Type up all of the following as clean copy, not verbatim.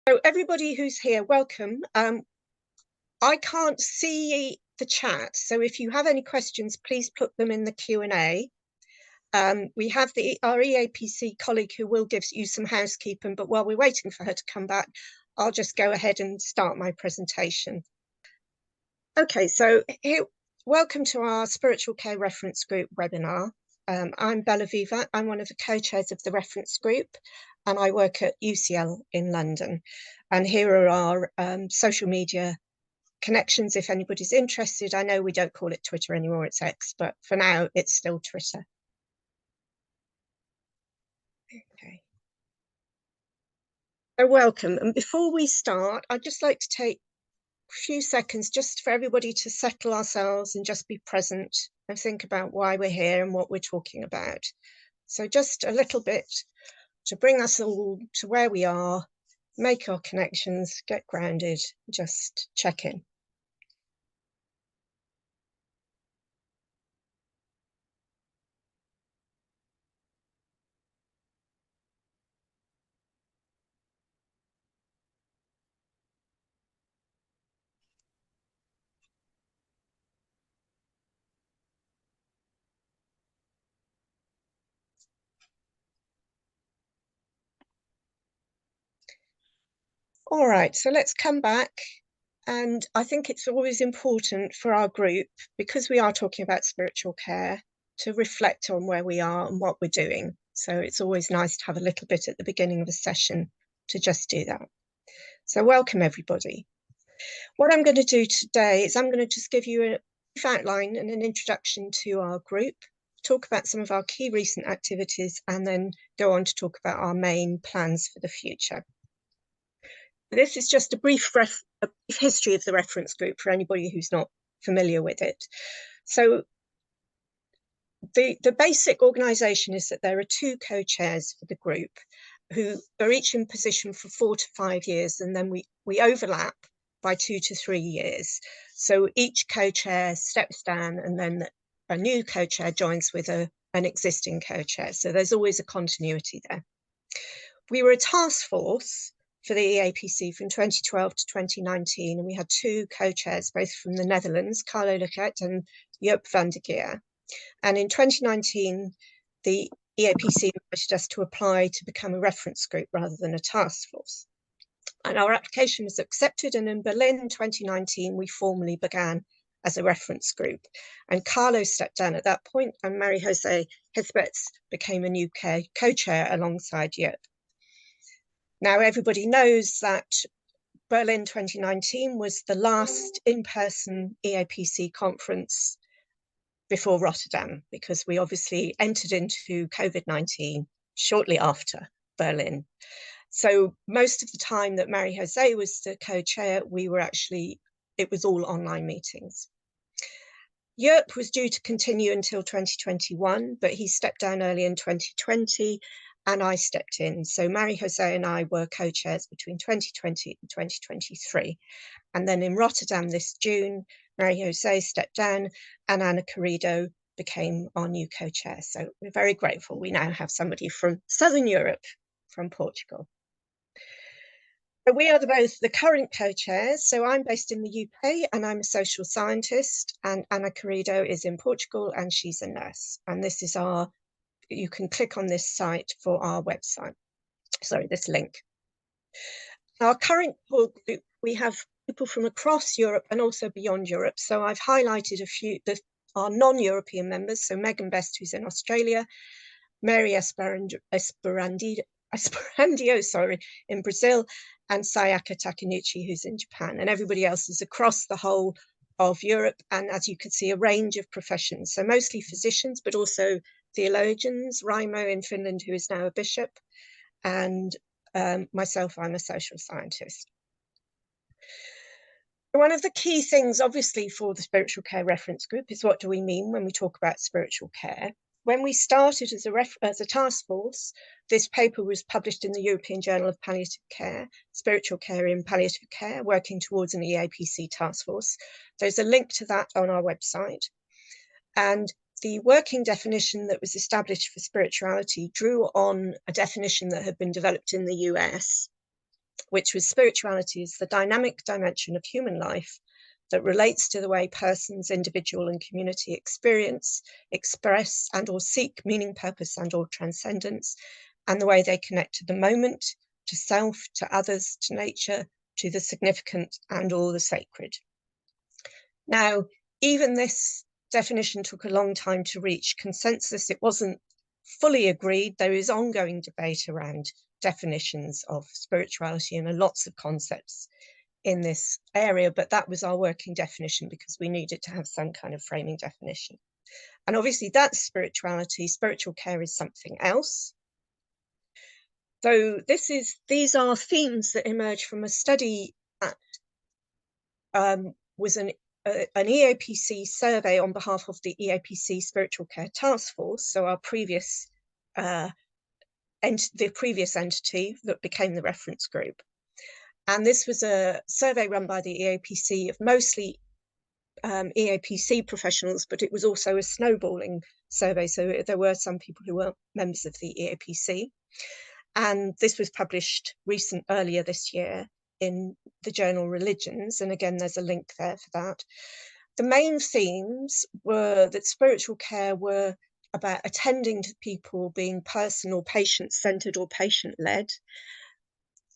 So everybody who's here, welcome. I can't see the chat, so if you have any questions, please put them in the Q&A. We have our EAPC colleague who will give you some housekeeping, but while we're waiting for her to come back, I'll just go ahead and start my presentation. Okay, so welcome to our Spiritual Care Reference Group webinar. I'm Bella Viva. I'm one of the co-chairs of the reference group, and I work at UCL in London. And here are our social media connections if anybody's interested. I know we don't call it Twitter anymore, it's X, but for now it's still Twitter. Okay. So welcome. And before we start, I'd just like to take a few seconds just for everybody to settle ourselves and just be present and think about why we're here and what we're talking about. So just a little bit to bring us all to where we are, make our connections, get grounded, just check in. All right, so let's come back. And I think it's always important for our group, because we are talking about spiritual care, to reflect on where we are and what we're doing. So it's always nice to have a little bit at the beginning of a session to just do that. So welcome, everybody. What I'm going to do today is I'm going to just give you a brief outline and an introduction to our group, talk about some of our key recent activities, and then go on to talk about our main plans for the future. This is just a brief history of the reference group for anybody who's not familiar with it. So the basic organisation is that there are two co-chairs for the group who are each in position for 4 to 5 years, and then we overlap by 2 to 3 years. So each co-chair steps down and then a new co-chair joins with an existing co-chair. So there's always a continuity there. We were a task force for the EAPC from 2012 to 2019, and we had two co-chairs, both from the Netherlands, Carlo Lequet and Joop van der Geer. And in 2019, the EAPC invited us to apply to become a reference group rather than a task force. And our application was accepted, and in Berlin 2019, we formally began as a reference group. And Carlo stepped down at that point, and Marie-José Hesbets became a new co-chair alongside Joop. Now, everybody knows that Berlin 2019 was the last in-person EAPC conference before Rotterdam, because we obviously entered into COVID-19 shortly after Berlin. So most of the time that Marie-José was the co-chair, it was all online meetings. Joop was due to continue until 2021, but he stepped down early in 2020, and I stepped in. So Marie-José and I were co-chairs between 2020 and 2023. And then in Rotterdam this June, Marie-José stepped down and Ana Querido became our new co-chair. So we're very grateful. We now have somebody from Southern Europe, from Portugal. So we are both the current co-chairs. So I'm based in the UK and I'm a social scientist, and Ana Querido is in Portugal and she's a nurse. And this is you can click on this site for our website. Sorry, this link. Our current group, we have people from across Europe and also beyond Europe. So I've highlighted a few, our non-European members. So Megan Best, who's in Australia, Mary Esperandio, in Brazil, and Sayaka Takenuchi, who's in Japan. And everybody else is across the whole of Europe. And as you can see, a range of professions. So mostly physicians, but also theologians, Raimo in Finland, who is now a bishop, and myself, I'm a social scientist. One of the key things, obviously, for the Spiritual Care Reference Group is what do we mean when we talk about spiritual care? When we started as a task force, this paper was published in the European Journal of Palliative Care, Spiritual Care in Palliative Care, working towards an EAPC task force. There's a link to that on our website. And the working definition that was established for spirituality drew on a definition that had been developed in the US. which was spirituality is the dynamic dimension of human life that relates to the way persons, individual and community experience, express and or seek meaning, purpose and or transcendence, and the way they connect to the moment, to self, to others, to nature, to the significant and or the sacred. Now, even this definition took a long time to reach consensus. It wasn't fully agreed. There is ongoing debate around definitions of spirituality and lots of concepts in this area, but that was our working definition because we needed to have some kind of framing definition. And obviously that's spirituality. Spiritual care is something else. So these are themes that emerge from a study that was an EAPC survey on behalf of the EAPC Spiritual Care Task Force. So our previous the previous entity that became the reference group. And this was a survey run by the EAPC of mostly EAPC professionals, but it was also a snowballing survey. So there were some people who weren't members of the EAPC. And this was published earlier this year in the journal Religions. And again, there's a link there for that. The main themes were that spiritual care were about attending to people, being personal, patient-centered or patient-led.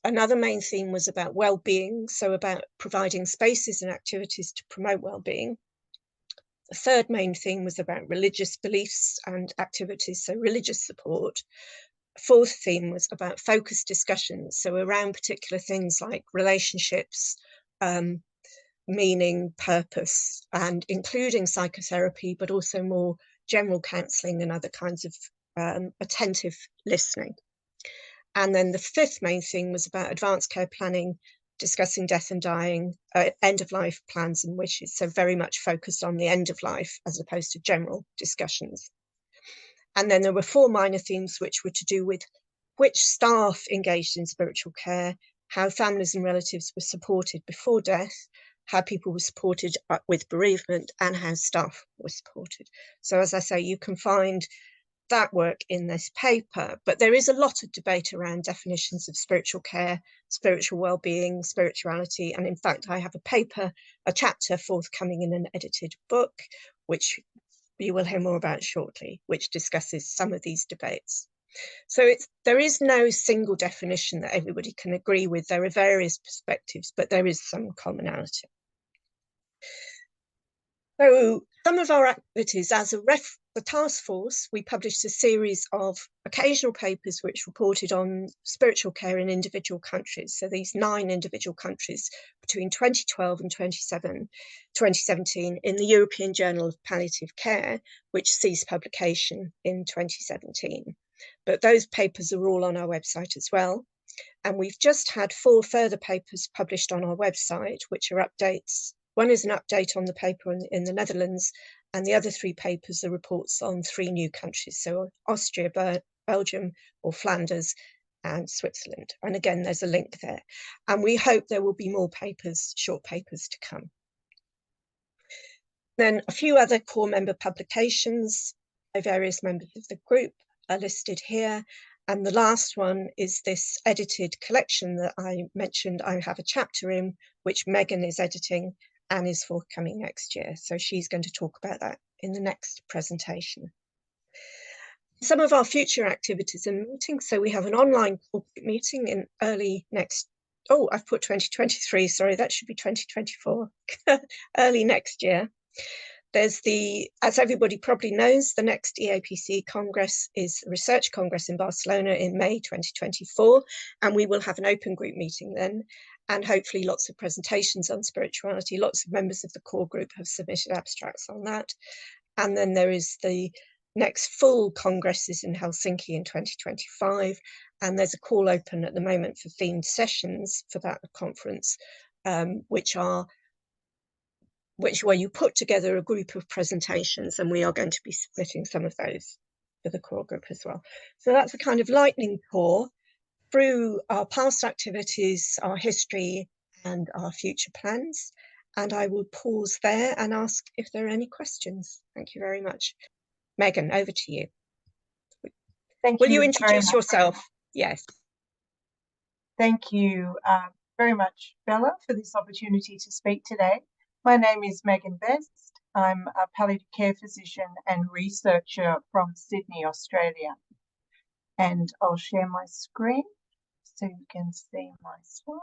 Another main theme was about well-being, so about providing spaces and activities to promote well-being. The third main theme was about religious beliefs and activities, so religious support. Fourth theme was about focused discussions, so around particular things like relationships, meaning, purpose, and including psychotherapy, but also more general counselling and other kinds of attentive listening. And then the fifth main thing was about advanced care planning, discussing death and dying, end-of-life plans and wishes, so very much focused on the end of life as opposed to general discussions. And then there were four minor themes which were to do with which staff engaged in spiritual care, how families and relatives were supported before death, how people were supported with bereavement, and how staff were supported. So as I say, you can find that work in this paper, but there is a lot of debate around definitions of spiritual care, spiritual well-being, spirituality, and in fact I have a chapter forthcoming in an edited book, which you will hear more about shortly, which discusses some of these debates. So there is no single definition that everybody can agree with. There are various perspectives, but there is some commonality. So some of our activities, as the task force, we published a series of occasional papers which reported on spiritual care in individual countries. So these 9 individual countries between 2012 and 2017 in the European Journal of Palliative Care, which ceased publication in 2017. But those papers are all on our website as well. And we've just had 4 further papers published on our website, which are updates. One is an update on the paper in the Netherlands, and the other 3 papers are reports on 3 new countries, so Austria, Belgium, or Flanders, and Switzerland. And again, there's a link there. And we hope there will be more papers, short papers to come. Then a few other core member publications by various members of the group are listed here. And the last one is this edited collection that I mentioned I have a chapter in, which Megan is editing and is forthcoming next year. So she's going to talk about that in the next presentation. Some of our future activities and meetings. So we have an online corporate meeting in early next, I've put 2023, sorry, that should be 2024, early next year. There's as everybody probably knows, the next EAPC Congress is the Research Congress in Barcelona in May 2024, and we will have an open group meeting then, and hopefully lots of presentations on spirituality. Lots of members of the core group have submitted abstracts on that. And then there is the next full congresses in Helsinki in 2025, and there's a call open at the moment for themed sessions for that conference, where you put together a group of presentations, and we are going to be submitting some of those for the core group as well. So that's a kind of lightning tour through our past activities, our history, and our future plans. And I will pause there and ask if there are any questions. Thank you very much. Megan, over to you. Thank you. Will you introduce yourself? Yes. Thank you very much, Bella, for this opportunity to speak today. My name is Megan Best. I'm a palliative care physician and researcher from Sydney, Australia. And I'll share my screen so you can see my slides.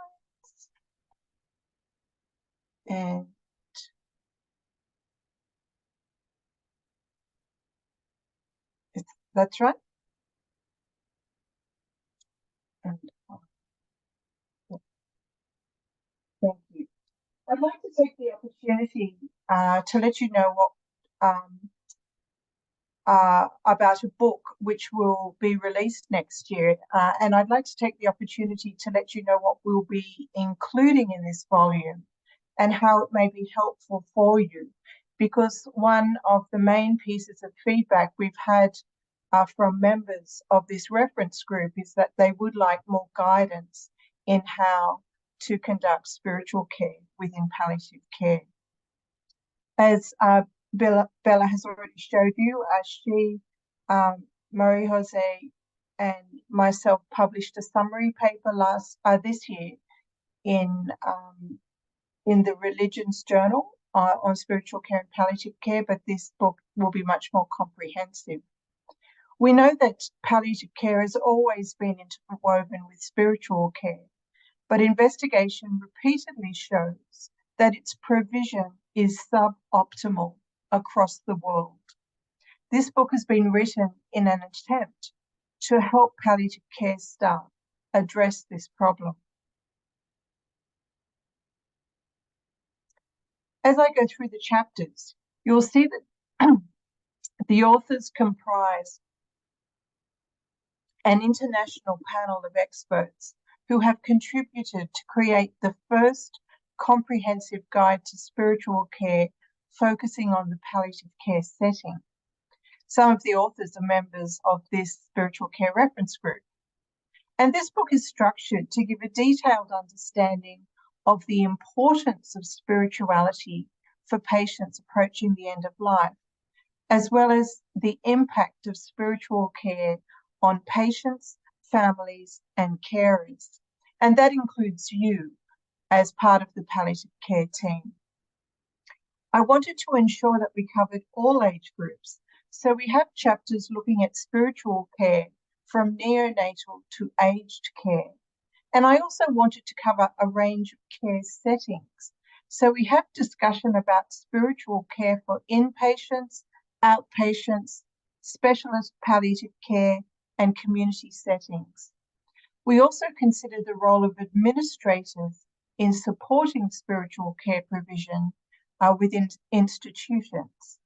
And that's right. And thank you. I'd like to take the opportunity to let you know what about a book which will be released next year. And I'd like to take the opportunity to let you know what we'll be including in this volume and how it may be helpful for you. Because one of the main pieces of feedback we've had from members of this reference group is that they would like more guidance in how to conduct spiritual care within palliative care. As Bella has already showed you, she, Marie Jose, and myself published a summary paper this year in the Religions Journal on spiritual care and palliative care, but this book will be much more comprehensive. We know that palliative care has always been interwoven with spiritual care, but investigation repeatedly shows that its provision is suboptimal across the world. This book has been written in an attempt to help palliative care staff address this problem. As I go through the chapters, you'll see that the authors comprise an international panel of experts who have contributed to create the first comprehensive guide to spiritual care focusing on the palliative care setting. Some of the authors are members of this spiritual care reference group. And this book is structured to give a detailed understanding of the importance of spirituality for patients approaching the end of life, as well as the impact of spiritual care on patients, families, and carers. And that includes you as part of the palliative care team. I wanted to ensure that we covered all age groups, so we have chapters looking at spiritual care from neonatal to aged care. And I also wanted to cover a range of care settings. So we have discussion about spiritual care for inpatients, outpatients, specialist palliative care, and community settings. We also consider the role of administrators in supporting spiritual care provision within institutions.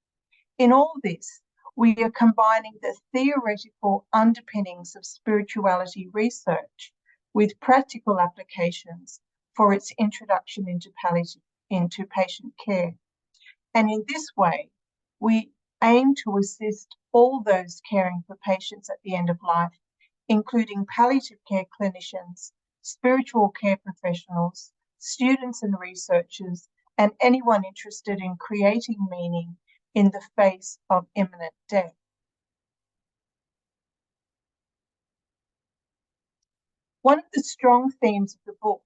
In all this, we are combining the theoretical underpinnings of spirituality research with practical applications for its introduction into patient care. And in this way, we aim to assist all those caring for patients at the end of life, including palliative care clinicians, spiritual care professionals, students and researchers, and anyone interested in creating meaning in the face of imminent death. One of the strong themes of the book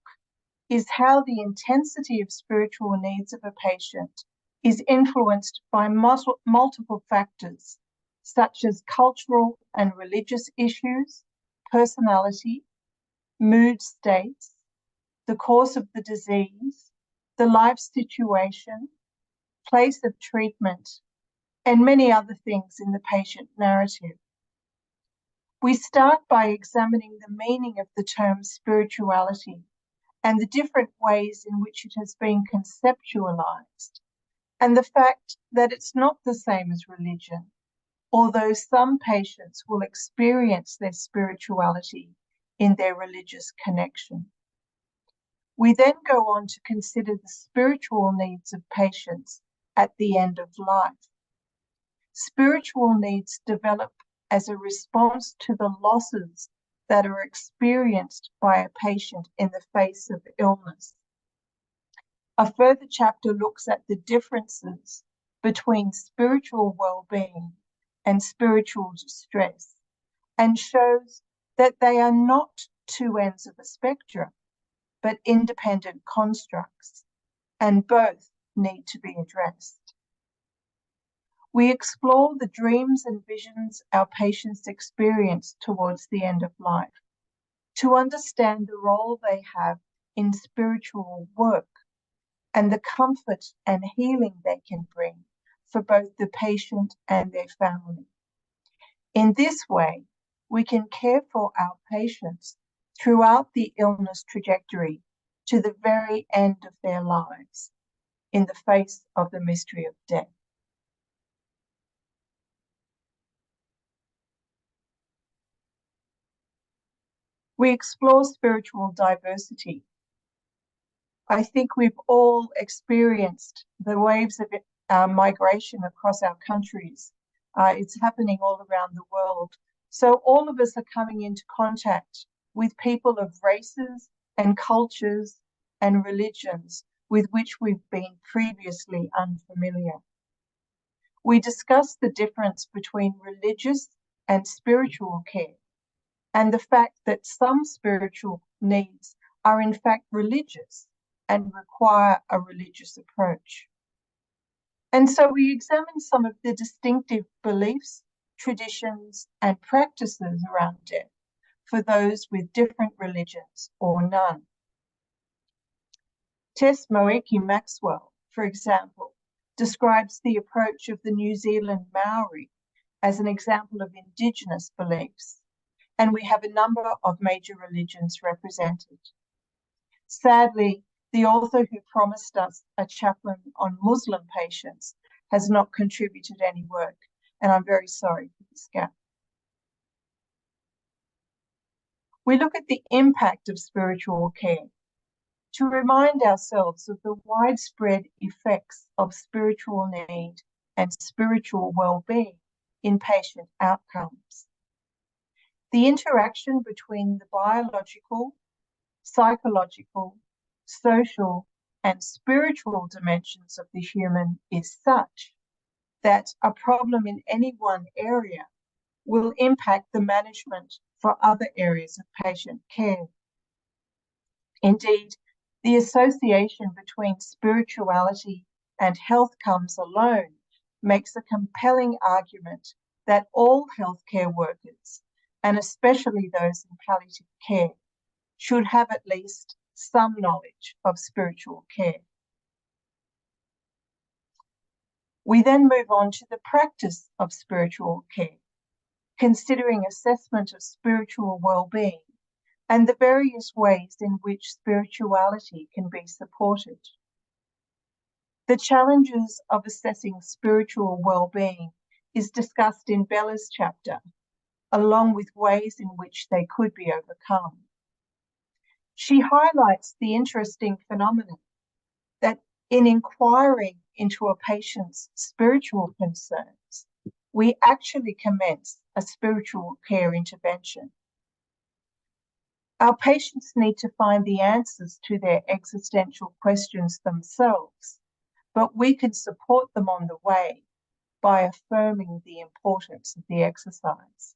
is how the intensity of spiritual needs of a patient is influenced by multiple factors, such as cultural and religious issues, personality, mood states, the course of the disease, the life situation, place of treatment, and many other things in the patient narrative. We start by examining the meaning of the term spirituality and the different ways in which it has been conceptualized, and the fact that it's not the same as religion, although some patients will experience their spirituality in their religious connection. We then go on to consider the spiritual needs of patients at the end of life. Spiritual needs develop as a response to the losses that are experienced by a patient in the face of illness. A further chapter looks at the differences between spiritual well-being and spiritual distress and shows that they are not two ends of a spectrum, but independent constructs, and both need to be addressed. We explore the dreams and visions our patients experience towards the end of life to understand the role they have in spiritual work and the comfort and healing they can bring for both the patient and their family. In this way, we can care for our patients throughout the illness trajectory to the very end of their lives in the face of the mystery of death. We explore spiritual diversity. I think we've all experienced the waves of migration across our countries. It's happening all around the world. So all of us are coming into contact with people of races and cultures and religions with which we've been previously unfamiliar. We discuss the difference between religious and spiritual care, and the fact that some spiritual needs are in fact religious and require a religious approach. And so we examine some of the distinctive beliefs, traditions, and practices around death for those with different religions or none. Tess Moeki Maxwell, for example, describes the approach of the New Zealand Maori as an example of Indigenous beliefs, and we have a number of major religions represented. Sadly, the author who promised us a chaplain on Muslim patients has not contributed any work, and I'm very sorry for this gap. We look at the impact of spiritual care to remind ourselves of the widespread effects of spiritual need and spiritual well-being in patient outcomes. The interaction between the biological, psychological, social, and spiritual dimensions of the human is such that a problem in any one area will impact the management for other areas of patient care. Indeed, the association between spirituality and health comes alone makes a compelling argument that all healthcare workers, and especially those in palliative care, should have at least some knowledge of spiritual care. We then move on to the practice of spiritual care, considering assessment of spiritual well-being and the various ways in which spirituality can be supported. The challenges of assessing spiritual well-being is discussed in Bella's chapter, along with ways in which they could be overcome. She highlights the interesting phenomenon that in inquiring into a patient's spiritual concerns, we actually commence a spiritual care intervention. Our patients need to find the answers to their existential questions themselves, but we can support them on the way by affirming the importance of the exercise.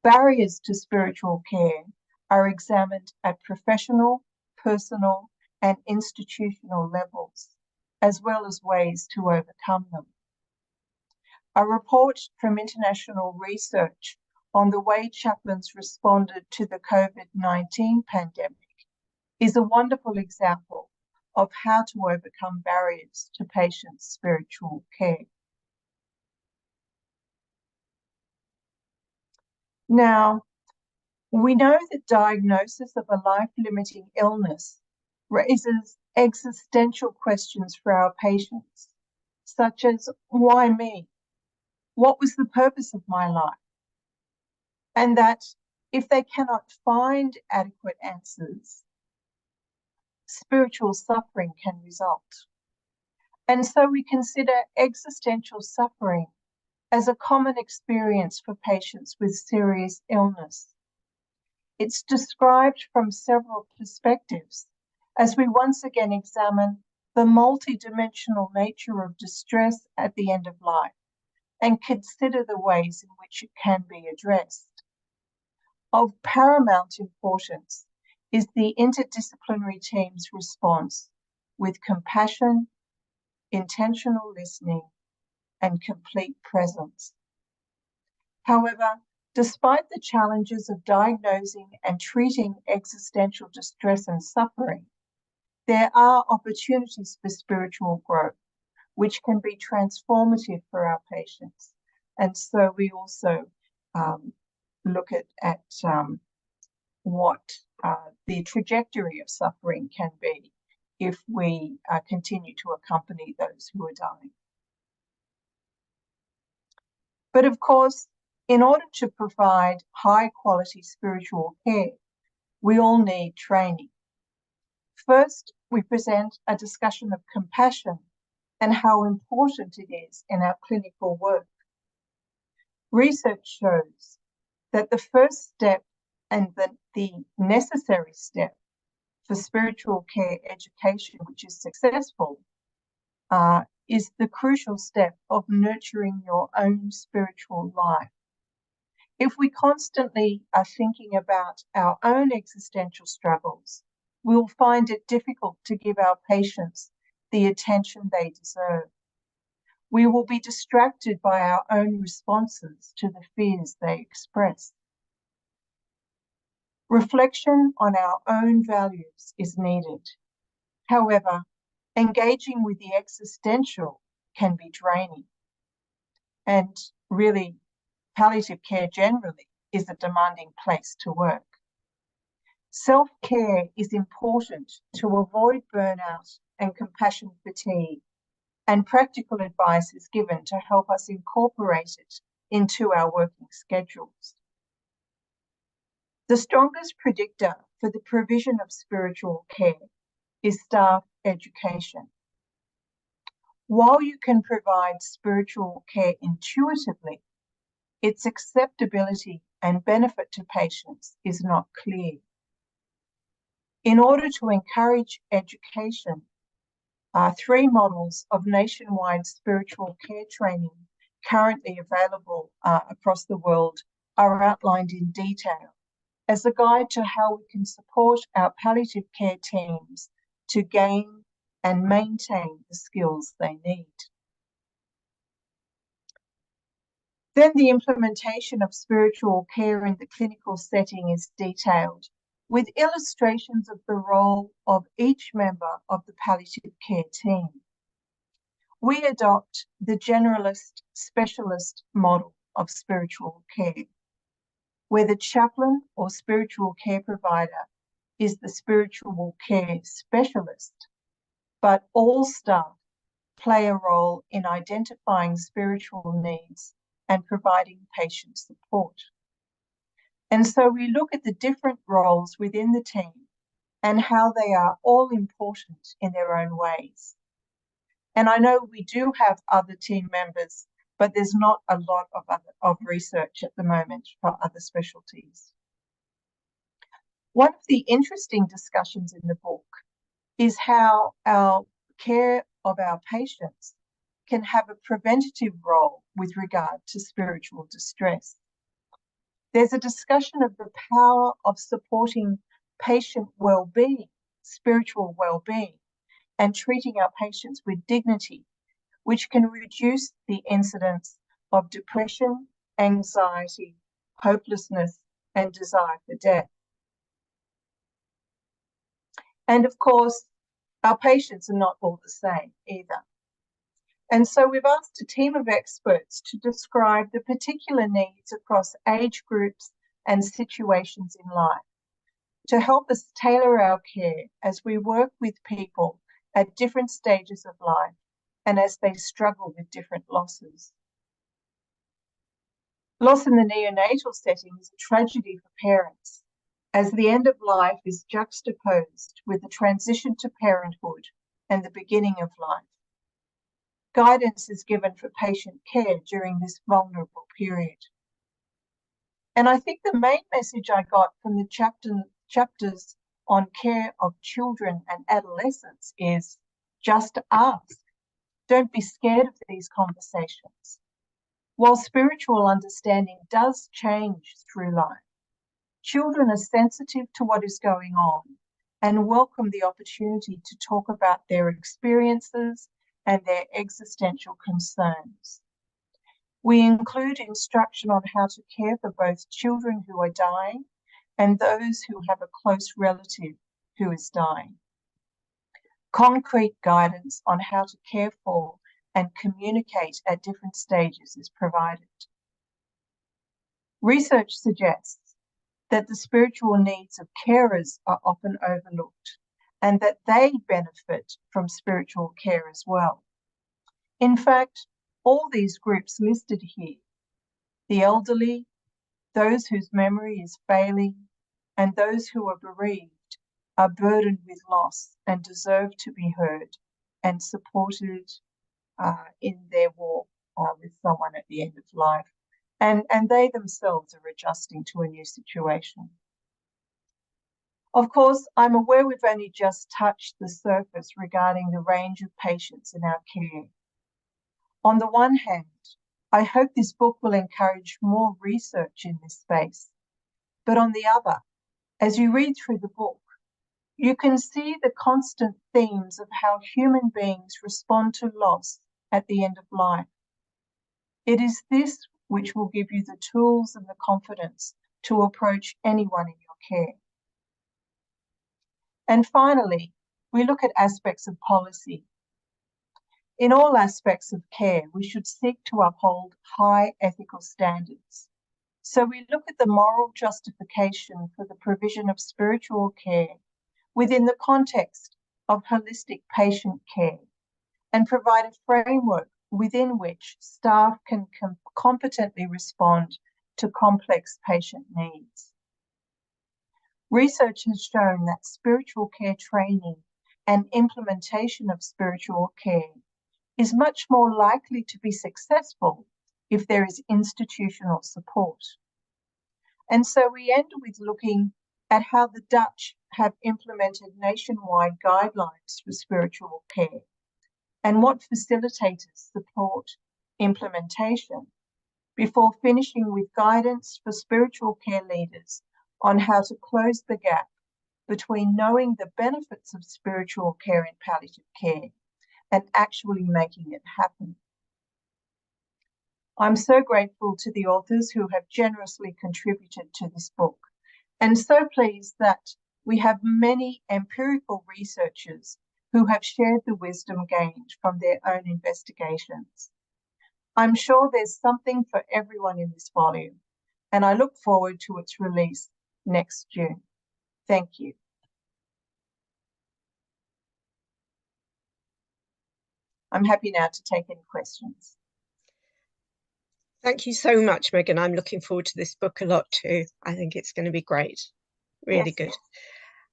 Barriers to spiritual care are examined at professional, personal, and institutional levels, as well as ways to overcome them. A report from international research on the way chaplains responded to the COVID-19 pandemic is a wonderful example of how to overcome barriers to patients' spiritual care. Now, we know that diagnosis of a life-limiting illness raises existential questions for our patients, such as, why me? What was the purpose of my life? And that if they cannot find adequate answers, spiritual suffering can result. And so we consider existential suffering as a common experience for patients with serious illness. It's described from several perspectives as we once again examine the multidimensional nature of distress at the end of life and consider the ways in which it can be addressed. Of paramount importance is the interdisciplinary team's response with compassion, intentional listening, and complete presence. However, despite the challenges of diagnosing and treating existential distress and suffering, there are opportunities for spiritual growth, which can be transformative for our patients. And so we also look at what the trajectory of suffering can be if we continue to accompany those who are dying. But of course, in order to provide high quality spiritual care, we all need training. First, we present a discussion of compassion and how important it is in our clinical work. Research shows that the first step and the necessary step for spiritual care education, which is successful, is the crucial step of nurturing your own spiritual life. If we constantly are thinking about our own existential struggles, we'll find it difficult to give our patients the attention they deserve. We will be distracted by our own responses to the fears they express. Reflection on our own values is needed. However, engaging with the existential can be draining. And really, palliative care generally is a demanding place to work. Self-care is important to avoid burnout and compassion fatigue, and practical advice is given to help us incorporate it into our working schedules. The strongest predictor for the provision of spiritual care is staff education. While you can provide spiritual care intuitively, its acceptability and benefit to patients is not clear. In order to encourage education, 3 models of nationwide spiritual care training currently available across the world are outlined in detail as a guide to how we can support our palliative care teams to gain and maintain the skills they need. Then the implementation of spiritual care in the clinical setting is detailed, with illustrations of the role of each member of the palliative care team. We adopt the generalist specialist model of spiritual care, where the chaplain or spiritual care provider is the spiritual care specialist, but all staff play a role in identifying spiritual needs and providing patient support. And so we look at the different roles within the team and how they are all important in their own ways. And I know we do have other team members, but there's not a lot of research at the moment for other specialties. One of the interesting discussions in the book is how our care of our patients can have a preventative role with regard to spiritual distress. There's a discussion of the power of supporting patient well-being, spiritual well-being, and treating our patients with dignity, which can reduce the incidence of depression, anxiety, hopelessness, and desire for death. And of course, our patients are not all the same either. And so we've asked a team of experts to describe the particular needs across age groups and situations in life to help us tailor our care as we work with people at different stages of life and as they struggle with different losses. Loss in the neonatal setting is a tragedy for parents, as the end of life is juxtaposed with the transition to parenthood and the beginning of life. Guidance is given for patient care during this vulnerable period. And I think the main message I got from the chapters on care of children and adolescents is just ask. Don't be scared of these conversations. While spiritual understanding does change through life, children are sensitive to what is going on and welcome the opportunity to talk about their experiences and their existential concerns. We include instruction on how to care for both children who are dying and those who have a close relative who is dying. Concrete guidance on how to care for and communicate at different stages is provided. Research suggests that the spiritual needs of carers are often overlooked and that they benefit from spiritual care as well. In fact, all these groups listed here, the elderly, those whose memory is failing, and those who are bereaved, are burdened with loss and deserve to be heard and supported in their walk with someone at the end of life. And they themselves are adjusting to a new situation. Of course, I'm aware we've only just touched the surface regarding the range of patients in our care. On the one hand, I hope this book will encourage more research in this space. But on the other, as you read through the book, you can see the constant themes of how human beings respond to loss at the end of life. It is this which will give you the tools and the confidence to approach anyone in your care. And finally, we look at aspects of policy. In all aspects of care, we should seek to uphold high ethical standards. So we look at the moral justification for the provision of spiritual care within the context of holistic patient care and provide a framework within which staff can competently respond to complex patient needs. Research has shown that spiritual care training and implementation of spiritual care is much more likely to be successful if there is institutional support. And so we end with looking at how the Dutch have implemented nationwide guidelines for spiritual care and what facilitators support implementation, before finishing with guidance for spiritual care leaders on how to close the gap between knowing the benefits of spiritual care in palliative care and actually making it happen. I'm so grateful to the authors who have generously contributed to this book, and so pleased that we have many empirical researchers who have shared the wisdom gained from their own investigations. I'm sure there's something for everyone in this volume, and I look forward to its release next June. Thank you. I'm happy now to take any questions. Thank you so much, Megan. I'm looking forward to this book a lot too. I think it's going to be great. Really good.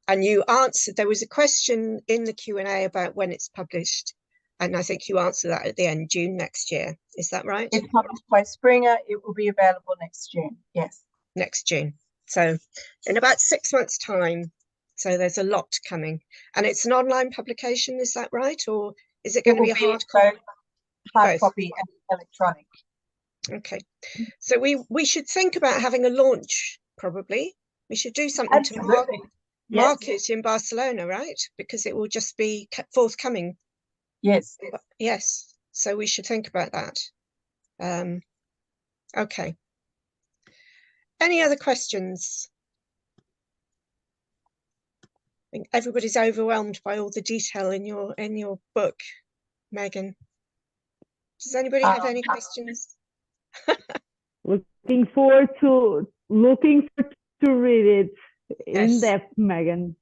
And you answered, there was a question in the Q&A about when it's published, and I think you answered that at the end, June next year. Is that right? It's published by Springer. It will be available next June. Yes. Next June. So in about 6 months' time. So there's a lot coming. And it's an online publication, is that right? Or is it going to be a hard copy? Hard copy and electronic. Okay. So we should think about having a launch, probably. We should do something Absolutely. to market in Barcelona, right? Because it will just be forthcoming. Yes. Yes. So we should think about that. Okay. Any other questions? I think everybody's overwhelmed by all the detail in your book, Megan. Does anybody have any questions? Looking forward to read it in depth, Megan.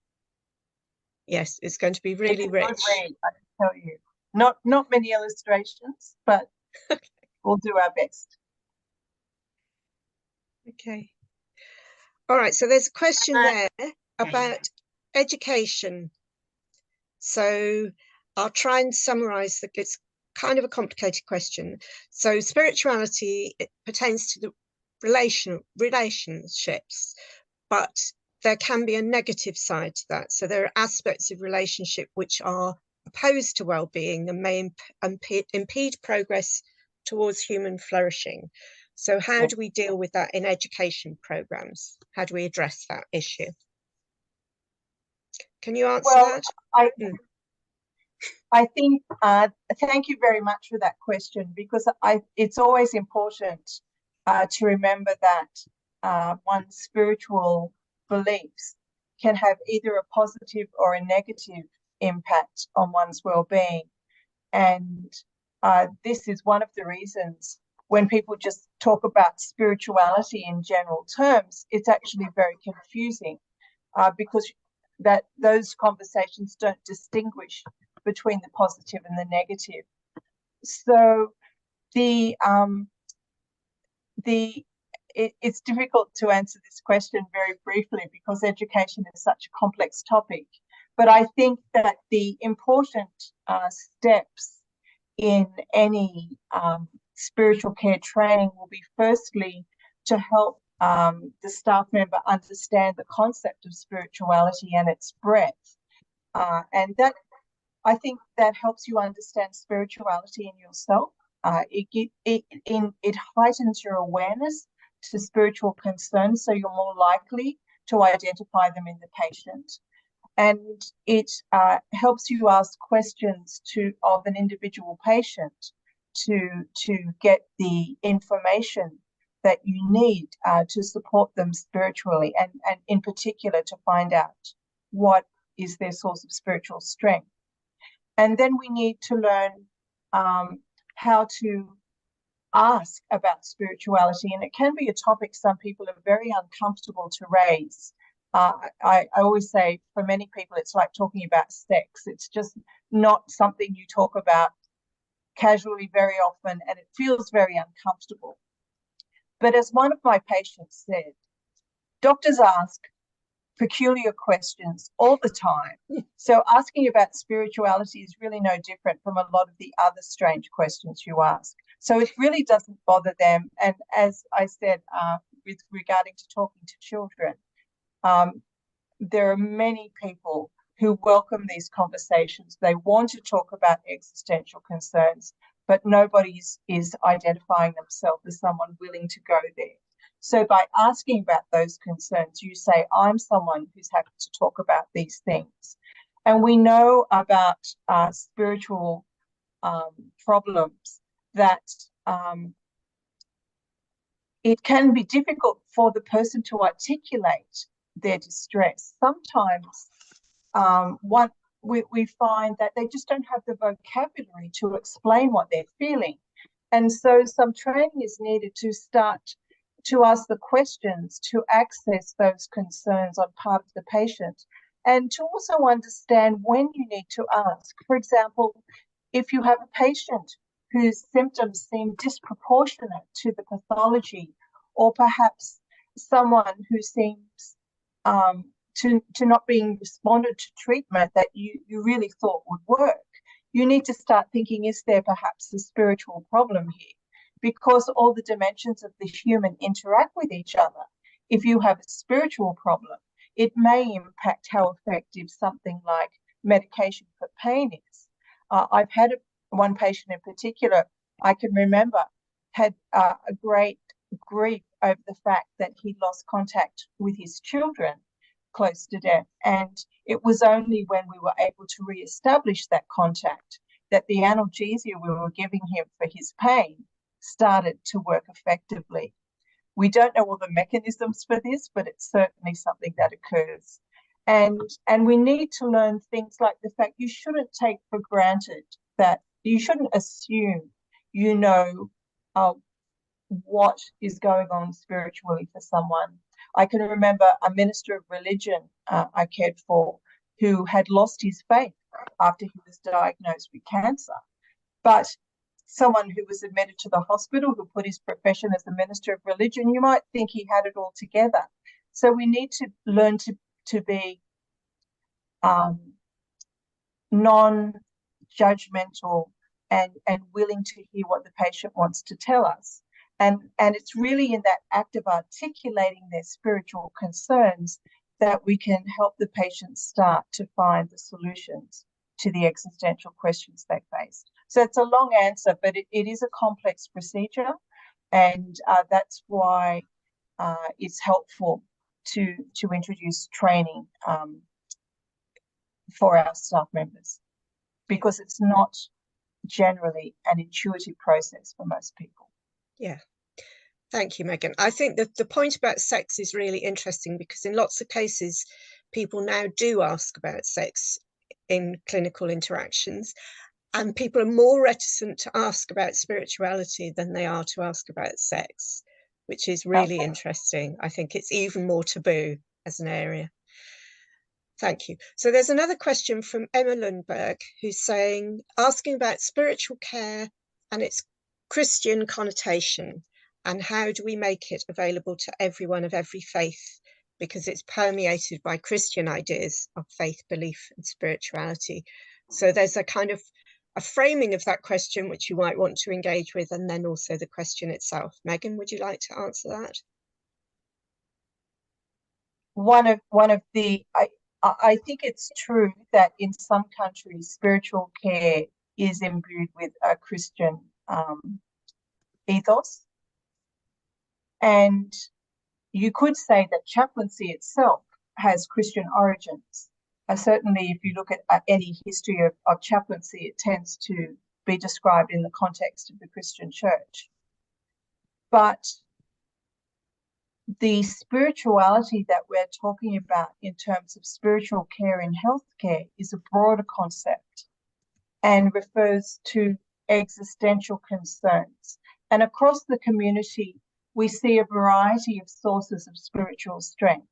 Yes, it's going to be really rich. Read, I can tell you. Not many illustrations, but we'll do our best. Okay. All right, so there's a question there about education. So I'll try and summarize that. It's kind of a complicated question. So spirituality, it pertains to the relationships, but there can be a negative side to that. So there are aspects of relationship which are opposed to well-being and may impede progress towards human flourishing. So how do we deal with that in education programs? How do we address that issue? Can you answer that? I think, thank you very much for that question, because it's always important to remember that one's spiritual beliefs can have either a positive or a negative impact on one's well-being. And this is one of the reasons when people just talk about spirituality in general terms, it's actually very confusing because those conversations don't distinguish between the positive and the negative. So it's difficult to answer this question very briefly because education is such a complex topic. But I think that the important steps in any spiritual care training will be firstly to help the staff member understand the concept of spirituality and its breadth. And that, I think that helps you understand spirituality in yourself. It heightens your awareness to spiritual concerns, so you're more likely to identify them in the patient. And it helps you ask questions of an individual patient to get the information that you need to support them spiritually, and in particular to find out what is their source of spiritual strength. And then we need to learn how to ask about spirituality, and it can be a topic some people are very uncomfortable to raise. I always say for many people it's like talking about sex. It's just not something you talk about casually very often, and it feels very uncomfortable. But as one of my patients said, doctors ask peculiar questions all the time. So asking about spirituality is really no different from a lot of the other strange questions you ask. So it really doesn't bother them. And as I said, with regarding to talking to children, there are many people who welcome these conversations. They want to talk about existential concerns, but nobody is identifying themselves as someone willing to go there. So by asking about those concerns, you say, I'm someone who's happy to talk about these things. And we know about spiritual problems that it can be difficult for the person to articulate their distress. Sometimes we find that they just don't have the vocabulary to explain what they're feeling. And so some training is needed to start to ask the questions to access those concerns on part of the patient, and to also understand when you need to ask. For example, if you have a patient whose symptoms seem disproportionate to the pathology, or perhaps someone who seems to not being responded to treatment that you really thought would work, you need to start thinking, is there perhaps a spiritual problem here? Because all the dimensions of the human interact with each other. If you have a spiritual problem, it may impact how effective something like medication for pain is. I've had one patient in particular, I can remember, had a great grief over the fact that he lost contact with his children close to death. And it was only when we were able to re-establish that contact that the analgesia we were giving him for his pain started to work effectively. We don't know all the mechanisms for this, but it's certainly something that occurs. And we need to learn things like the fact you shouldn't take for granted, that you shouldn't assume you know what is going on spiritually for someone. I can remember a minister of religion I cared for who had lost his faith after he was diagnosed with cancer. But someone who was admitted to the hospital, who put his profession as a minister of religion, you might think he had it all together. So we need to learn to be non-judgmental and willing to hear what the patient wants to tell us. And it's really in that act of articulating their spiritual concerns that we can help the patient start to find the solutions to the existential questions they face. So it's a long answer, but it is a complex procedure. And that's why it's helpful to introduce training for our staff members, because it's not generally an intuitive process for most people. Yeah. Thank you, Megan. I think that the point about sex is really interesting, because in lots of cases, people now do ask about sex in clinical interactions, and people are more reticent to ask about spirituality than they are to ask about sex, which is really interesting. I think it's even more taboo as an area. Thank you. So there's another question from Emma Lundberg, who's asking about spiritual care and its Christian connotation, and how do we make it available to everyone of every faith, because it's permeated by Christian ideas of faith, belief and spirituality. So there's a kind of a framing of that question which you might want to engage with, and then also the question itself. Megan, would you like to answer that? I think it's true that in some countries, spiritual care is imbued with a Christian ethos. And you could say that chaplaincy itself has Christian origins. Certainly, if you look at any history of chaplaincy, it tends to be described in the context of the Christian church. But the spirituality that we're talking about in terms of spiritual care in healthcare is a broader concept and refers to existential concerns. And across the community, we see a variety of sources of spiritual strength.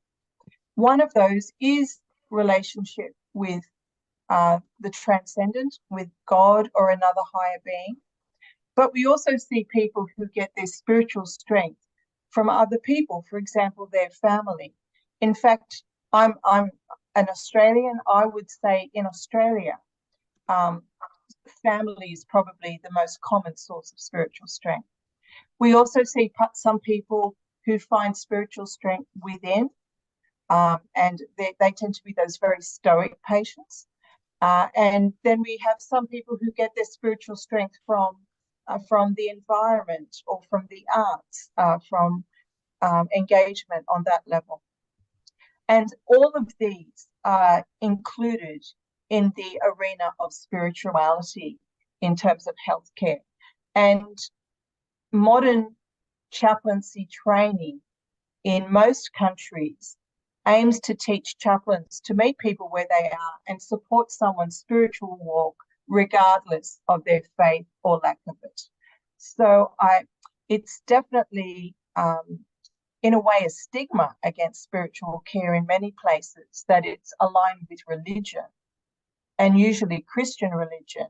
One of those is relationship with the transcendent, with God or another higher being. But we also see people who get their spiritual strength from other people, for example, their family. In fact, I'm an Australian. I would say in Australia, family is probably the most common source of spiritual strength. We also see some people who find spiritual strength within, and they tend to be those very stoic patients. And then we have some people who get their spiritual strength from the environment or from the arts, from engagement on that level. And all of these are included in the arena of spirituality in terms of healthcare. And modern chaplaincy training in most countries aims to teach chaplains to meet people where they are and support someone's spiritual walk regardless of their faith or lack of it. So it's definitely, in a way, a stigma against spiritual care in many places, that it's aligned with religion, and usually Christian religion,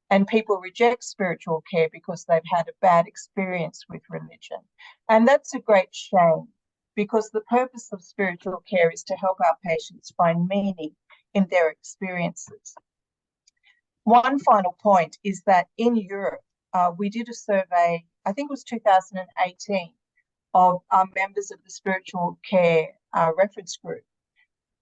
and people reject spiritual care because they've had a bad experience with religion. And that's a great shame, because the purpose of spiritual care is to help our patients find meaning in their experiences. One final point is that in Europe, we did a survey, I think it was 2018, of members of the spiritual care reference group,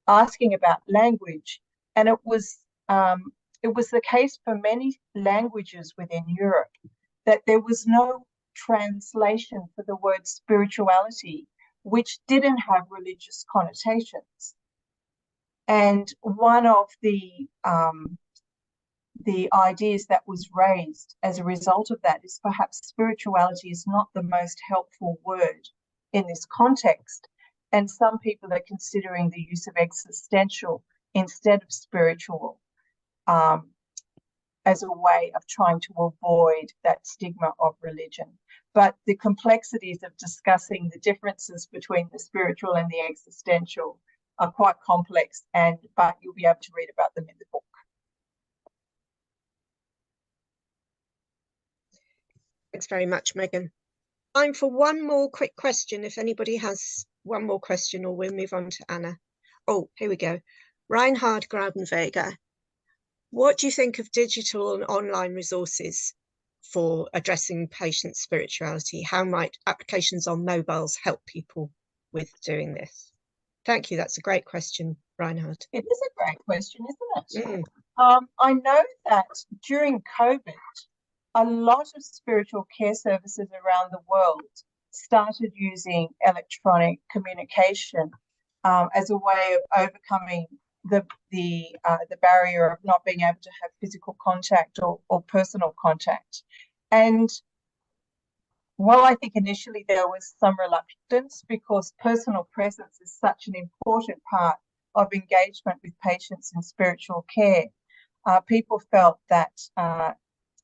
asking about language. And it was the case for many languages within Europe that there was no translation for the word spirituality, which didn't have religious connotations. And one of the ideas that was raised as a result of that is perhaps spirituality is not the most helpful word in this context. And some people are considering the use of existential instead of spiritual as a way of trying to avoid that stigma of religion. But the complexities of discussing the differences between the spiritual and the existential are quite complex, but you'll be able to read about them in the book. Thanks very much, Megan. Time for one more quick question, if anybody has one more question, or we'll move on to Anna. Oh, here we go. Reinhard Graudenweger. What do you think of digital and online resources for addressing patient spirituality? How might applications on mobiles help people with doing this? Thank you. That's a great question, Reinhard. It is a great question, isn't it? I know that during COVID, a lot of spiritual care services around the world started using electronic communication as a way of overcoming the barrier of not being able to have physical contact or personal contact. And while I think initially there was some reluctance because personal presence is such an important part of engagement with patients in spiritual care, people felt that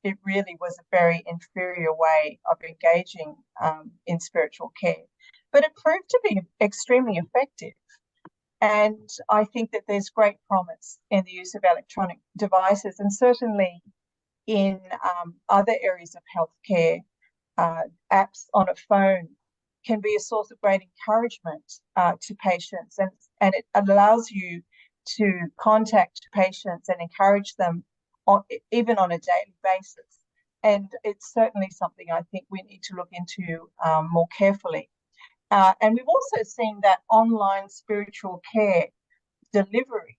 it really was a very inferior way of engaging in spiritual care. But it proved to be extremely effective. And I think that there's great promise in the use of electronic devices, and certainly in other areas of healthcare. Apps on a phone can be a source of great encouragement to patients, and it allows you to contact patients and encourage them even on a daily basis. And it's certainly something I think we need to look into more carefully. And we've also seen that online spiritual care delivery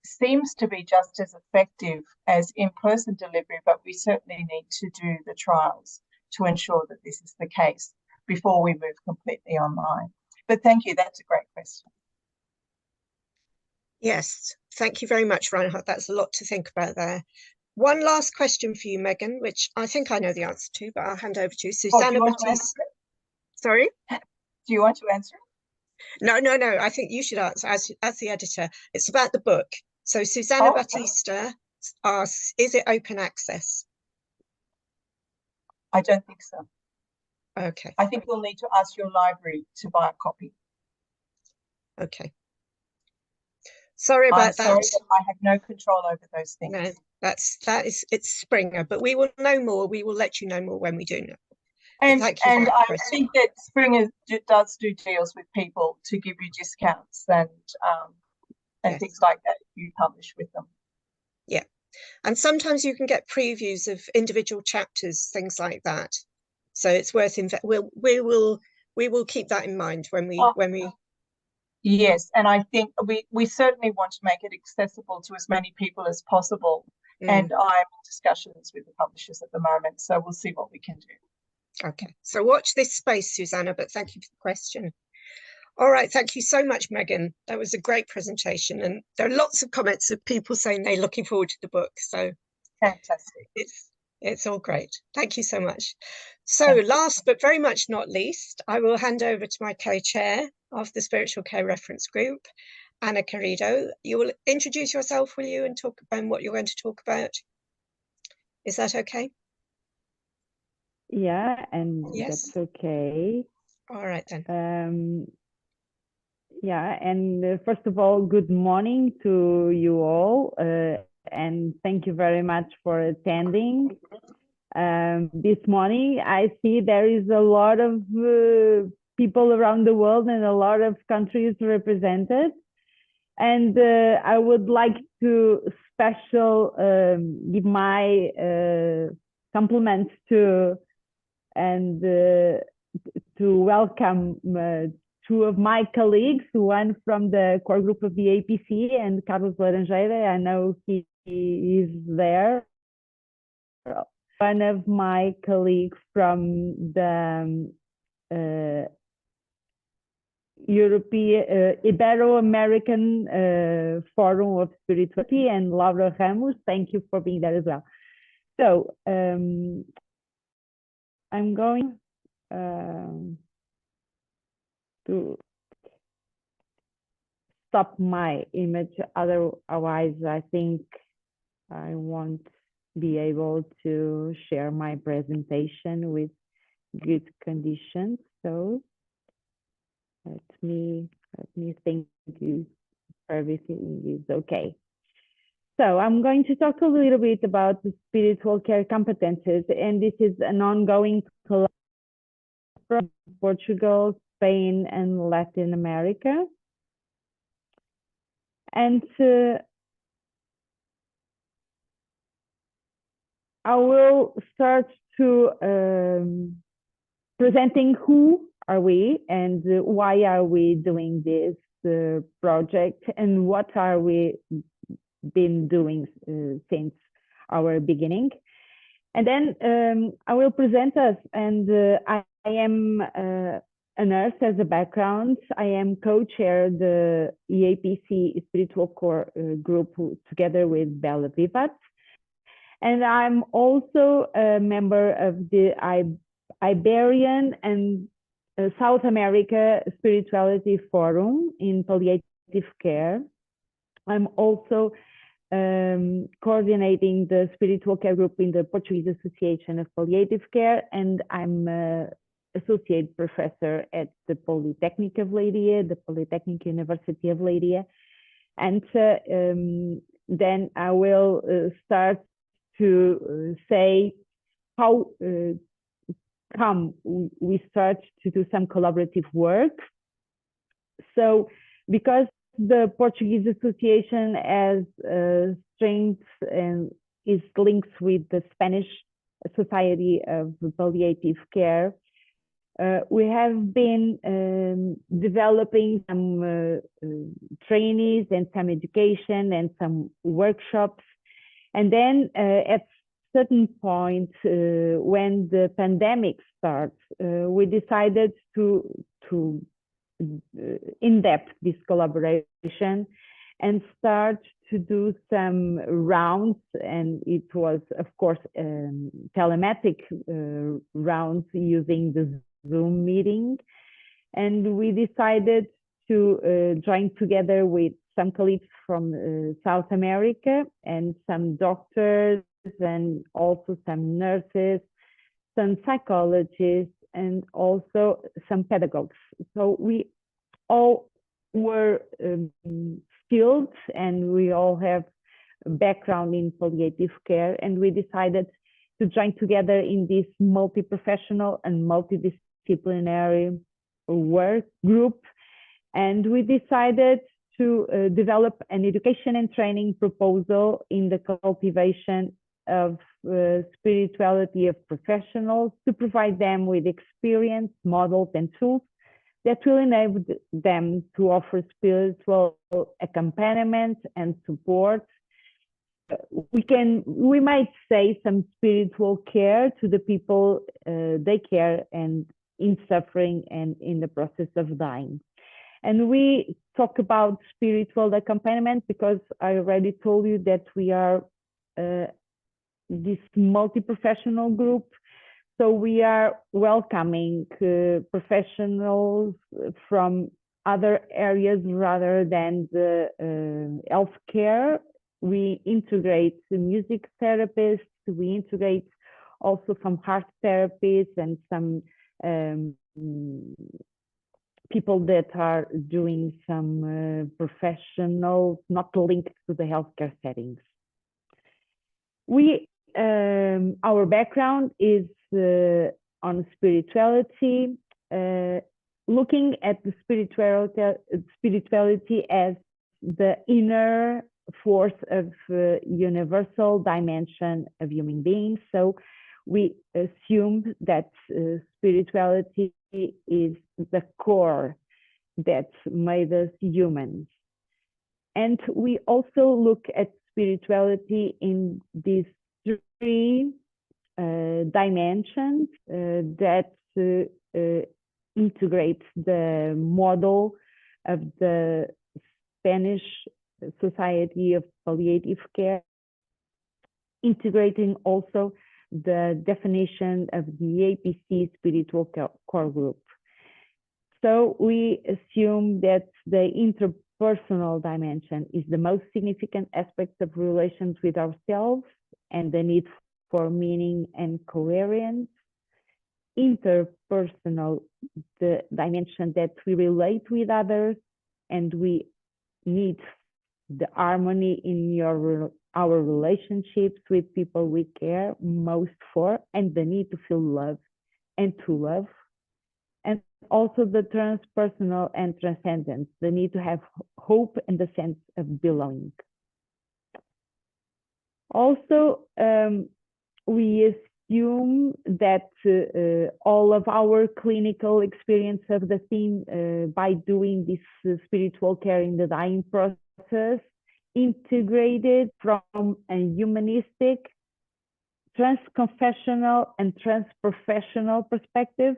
seems to be just as effective as in-person delivery, but we certainly need to do the trials to ensure that this is the case before we move completely online. But thank you, that's a great question. Yes, thank you very much, Reinhard. That's a lot to think about there. One last question for you, Megan, which I think I know the answer to, but I'll hand over to Susanna Batista. Sorry? Do you want to answer it? No. I think you should answer as the editor. It's about the book. So Susanna Batista asks, is it open access? I don't think so. Okay. I think we'll need to ask your library to buy a copy. Okay. Sorry about that. Sorry, I have no control over those things. No, it's Springer, but we will know more. We will let you know more when we do know. And I think that Springer does do deals with people to give you discounts and yes, things like that if you publish with them. Yeah, and sometimes you can get previews of individual chapters, things like that. So it's worth we will keep that in mind when we. Yes, and I think we certainly want to make it accessible to as many people as possible. And I'm in discussions with the publishers at the moment, so we'll see what we can do. Okay, so watch this space, Susanna, but thank you for the question. All right, thank you so much, Megan. That was a great presentation, and there are lots of comments of people saying they're looking forward to the book. So fantastic. It's all great. Thank you so much. So last but very much not least, I will hand over to my co-chair of the Spiritual Care Reference Group, Anna Carrido. You will introduce yourself, will you, and talk about what you're going to talk about? Is that okay? Yeah, and yes, that's okay. All right then. Yeah, and first of all, good morning to you all, and thank you very much for attending. This morning, I see there is a lot of people around the world and a lot of countries represented. And I would like to give my compliments to and to welcome two of my colleagues, one from the core group of the EAPC and Carlos Laranjeira. I know he is there. One of my colleagues from the Ibero-American Forum of Spirituality, and Laura Ramos. Thank you for being there as well. So I'm going to stop my image, otherwise I think I won't be able to share my presentation with good conditions. So let me think if everything is okay. So I'm going to talk a little bit about the spiritual care competences, and this is an ongoing collaboration from Portugal, Spain, and Latin America. And I will start to presenting who are we and why are we doing this project and what are we been doing since our beginning. And then I will present us, and I am a nurse as a background. I am co-chair the EAPC Spiritual Core group together with Bella Vivat. And I'm also a member of the Iberian and South America Spirituality Forum in palliative care. I'm also coordinating the spiritual care group in the Portuguese Association of Palliative Care, and I'm associate professor at the Polytechnic of Leiria, the Polytechnic University of Leiria. And then I will start to say how come we start to do some collaborative work. So because the Portuguese Association has strengths and is linked with the Spanish Society of Palliative Care, we have been developing some trainees and some education and some workshops. And then at certain point, when the pandemic starts, we decided to in-depth this collaboration and start to do some rounds, and it was of course telematic rounds using the Zoom meeting. And we decided to join together with some colleagues from South America and some doctors and also some nurses, some psychologists, and also some pedagogues. So we all were skilled and we all have a background in palliative care, and we decided to join together in this multi-professional and multidisciplinary work group. And we decided to develop an education and training proposal in the cultivation of spirituality of professionals, to provide them with experience, models, and tools that will enable them to offer spiritual accompaniment and support. We might say some spiritual care to the people they care and in suffering and in the process of dying. And we talk about spiritual accompaniment because I already told you that we are this multi-professional group. So we are welcoming professionals from other areas rather than the healthcare. We integrate the music therapists, we integrate also some heart therapists and some people that are doing some professional, not linked to the healthcare settings. Our background is on spirituality, looking at the spirituality as the inner force of universal dimension of human beings. So we assume that spirituality is the core that made us humans. And we also look at spirituality in these three dimensions that integrate the model of the Spanish Society of Palliative Care, integrating also the definition of the EAPC Spiritual Core Group. So we assume that the interpersonal dimension is the most significant aspect of relations with ourselves and the need for meaning and coherence. Interpersonal, the dimension that we relate with others, and we need the harmony in our relationships with people we care most for, and the need to feel love and to love. And also the transpersonal and transcendence, the need to have hope and the sense of belonging. Also, we assume that all of our clinical experience of the theme by doing this spiritual care in the dying process integrated from a humanistic trans-confessional and trans-professional perspective.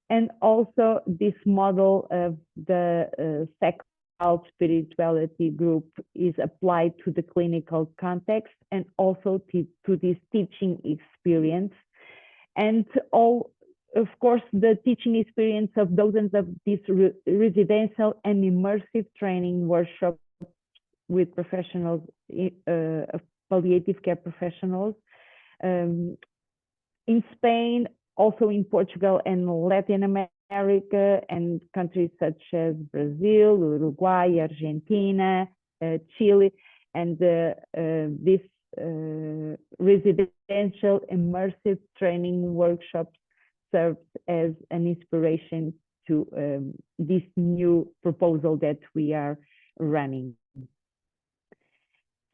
And also this model of the sacral spirituality group is applied to the clinical context and also to this teaching experience. And all, of course, the teaching experience of dozens of these residential and immersive training workshops with professionals, palliative care professionals, in Spain, also in Portugal and Latin America, and countries such as Brazil, Uruguay, Argentina, Chile, and this residential immersive training workshops serves as an inspiration to this new proposal that we are running.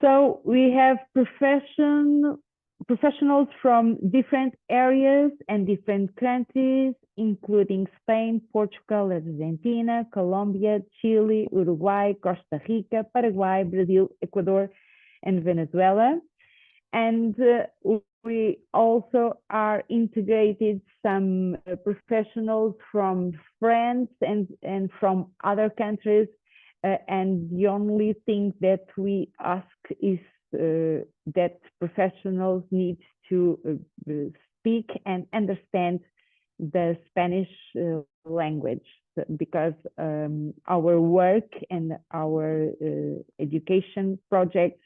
So we have professionals from different areas and different countries, including Spain, Portugal, Argentina, Colombia, Chile, Uruguay, Costa Rica, Paraguay, Brazil, Ecuador, and Venezuela. And we also are integrated some professionals from France and from other countries. And the only thing that we ask is that professionals need to speak and understand the Spanish language, because our work and our education projects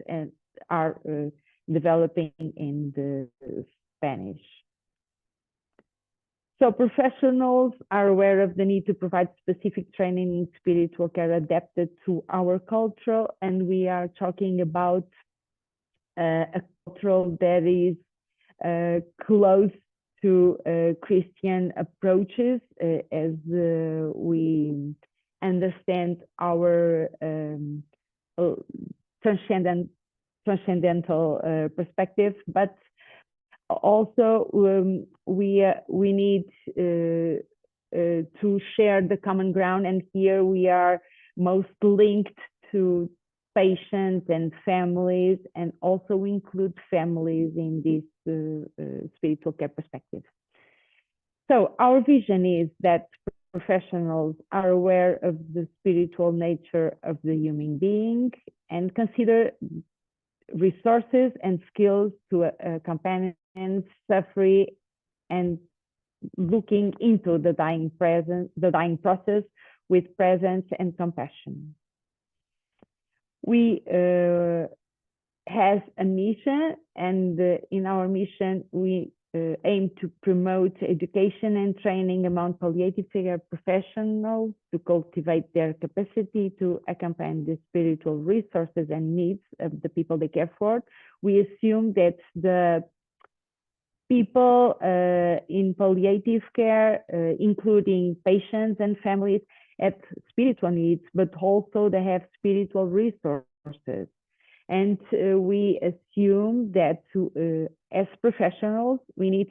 are developing in the Spanish. So professionals are aware of the need to provide specific training in spiritual care adapted to our culture, and we are talking about a culture that is close to Christian approaches, as we understand our transcendental perspective, but also we need to share the common ground, and here we are most linked to patients and families, and also include families in this spiritual care perspective. So our vision is that professionals are aware of the spiritual nature of the human being and consider resources and skills to accompany suffering and looking into the dying process with presence and compassion. We has a mission, and in our mission we aim to promote education and training among palliative care professionals to cultivate their capacity to accompany the spiritual resources and needs of the people they care for. We assume that the people in palliative care, including patients and families, have spiritual needs, but also they have spiritual resources. And we assume that as professionals, we need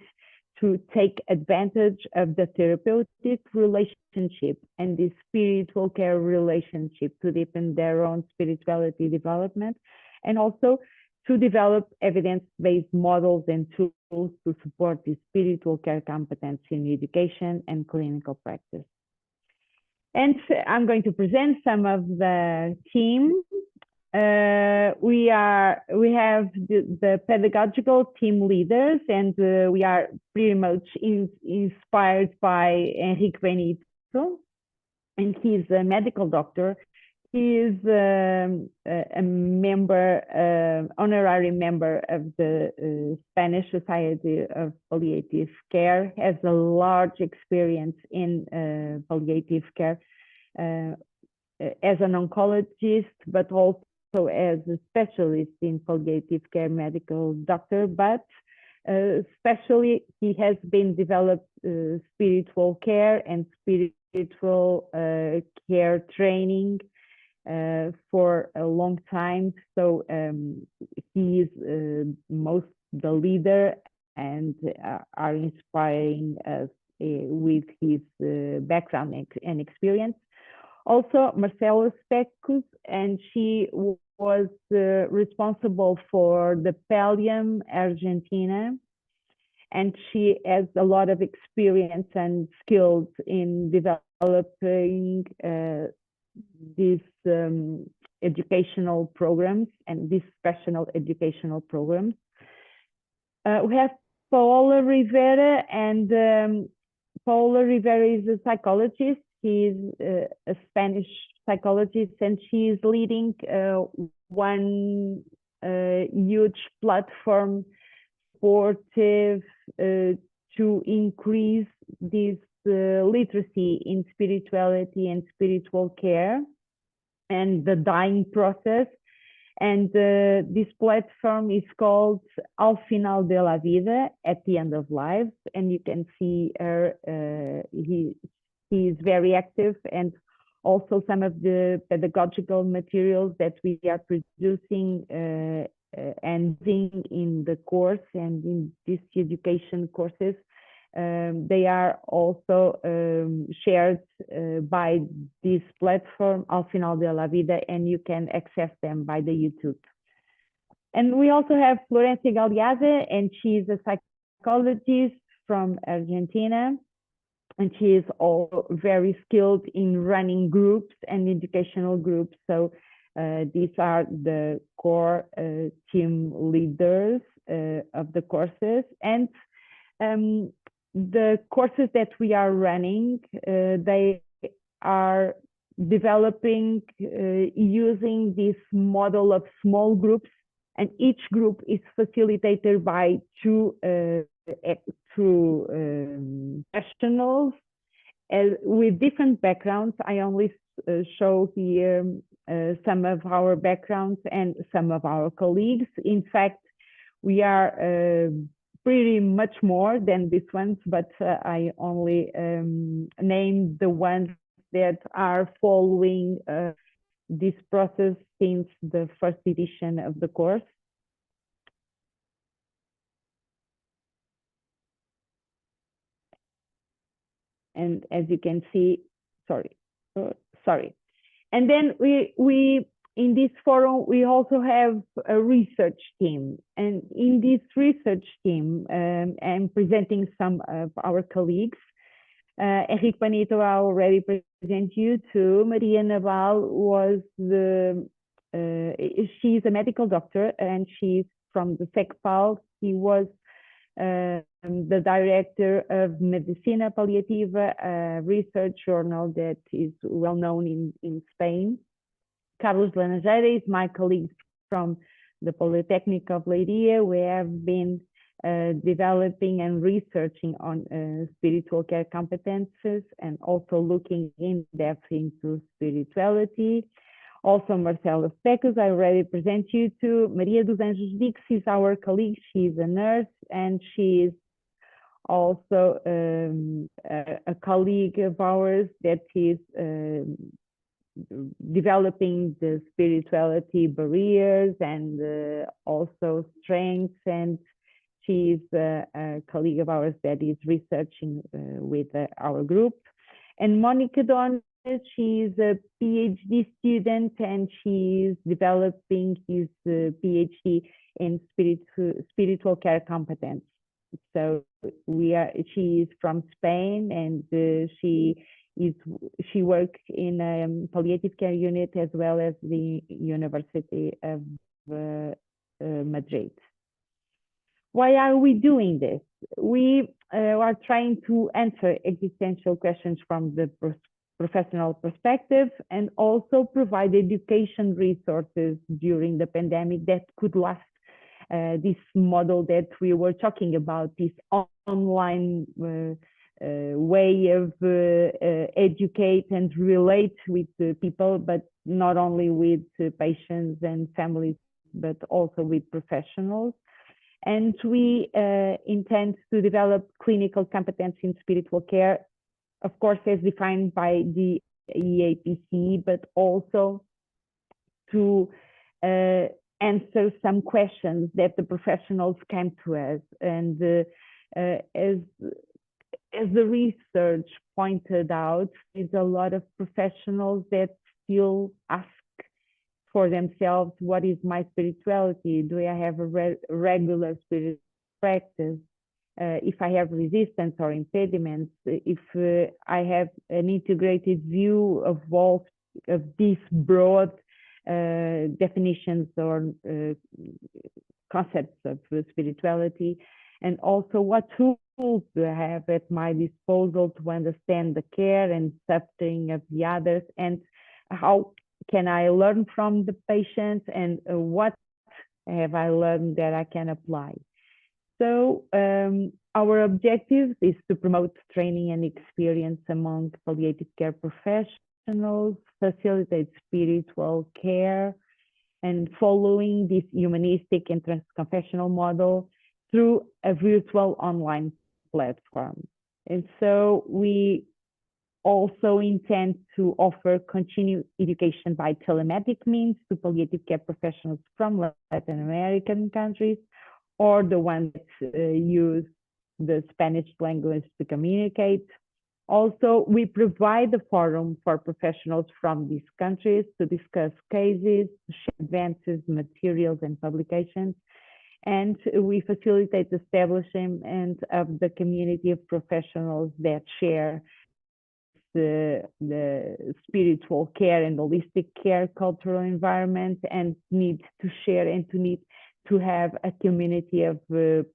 to take advantage of the therapeutic relationship and the spiritual care relationship to deepen their own spirituality development, and also to develop evidence-based models and tools to support the spiritual care competence in education and clinical practice. And I'm going to present some of the team. We have the pedagogical team leaders, and we are pretty much inspired by Enrique Benito, and he's a medical doctor. He is a member, honorary member of the Spanish Society of Palliative Care, has a large experience in palliative care as an oncologist, but also as a specialist in palliative care medical doctor, but especially he has been developed spiritual care and spiritual care training for a long time. So he is the leader and are inspiring us with his background and experience. Also, Marcela Specus, and she was responsible for the Pallium Argentina, and she has a lot of experience and skills in developing these educational programs and these professional educational programs. We have Paola Rivera, and Paola Rivera is a psychologist. She's a Spanish psychologist, and she is leading one huge platform supportive to increase this literacy in spirituality and spiritual care and the dying process. And this platform is called Al Final de la Vida, at the end of life. And you can see her, he is very active, and also some of the pedagogical materials that we are producing and using in the course and in these education courses. They are also shared by this platform, Al Final de la Vida, and you can access them by the YouTube. And we also have Florencia Galeazzi, and she is a psychologist from Argentina, and she is all very skilled in running groups and educational groups. So these are the core team leaders of the courses. And the courses that we are running, they are developing using this model of small groups, and each group is facilitated by two professionals with different backgrounds. I only show here some of our backgrounds and some of our colleagues. In fact, we are pretty much more than these ones, but I only named the ones that are following this process since the first edition of the course. And as you can see, sorry. And then we in this forum, we also have a research team. And in this research team, I'm presenting some of our colleagues. Henrique Panito, I already present you to. Maria Naval was she's a medical doctor, and she's from the SECPAL. He was the director of Medicina Paliativa, a research journal that is well known in Spain. Carlos Laranjeira is my colleague from the Polytechnic of Leiria. We have been developing and researching on spiritual care competences, and also looking in depth into spirituality. Also, Marcela Specus, I already present you to. Maria dos Anjos Dix is our colleague. She's a nurse, and she is also a colleague of ours that is developing the spirituality barriers and also strengths, and she's a colleague of ours that is researching with our group. And Monica Don, she's a PhD student, and she's developing his PhD in spiritual care competence. So she is from Spain, and she works in a palliative care unit as well as the University of Madrid. Why are we doing this? We are trying to answer existential questions from the professional perspective, and also provide education resources during the pandemic that could last. This model that we were talking about, this online way of educate and relate with people, but not only with patients and families, but also with professionals. And we intend to develop clinical competence in spiritual care, of course, as defined by the EAPC, but also to answer some questions that the professionals came to us. And as the research pointed out, there's a lot of professionals that still ask for themselves, what is my spirituality? Do I have a regular spiritual practice? If I have resistance or impediments, if I have an integrated view of all of these broad definitions or concepts of spirituality, and also what tools do I have at my disposal to understand the care and suffering of the others, and how can I learn from the patients, and what have I learned that I can apply. So our objective is to promote training and experience among palliative care professionals, facilitate spiritual care, and following this humanistic and transconfessional model through a virtual online platform. And so we also intend to offer continued education by telematic means to palliative care professionals from Latin American countries, or the ones that use the Spanish language to communicate. Also, we provide a forum for professionals from these countries to discuss cases, share advances, materials, and publications. And we facilitate the establishment of the community of professionals that share the spiritual care and holistic care cultural environment, and need to share and need to have a community of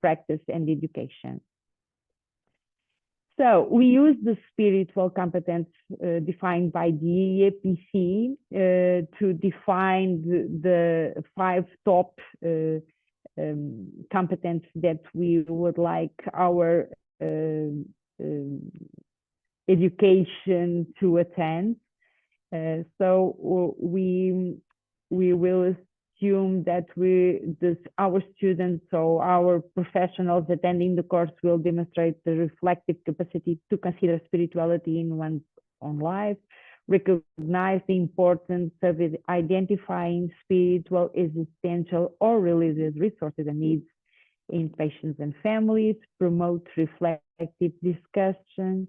practice and education. So we use the spiritual competence defined by the EAPC to define the 5 top competence that we would like our education to attend. So we will assume that our students or our professionals attending the course will demonstrate the reflective capacity to consider spirituality in one's own life, recognize the importance of identifying spiritual, existential, or religious resources and needs in patients and families, promote reflective discussion,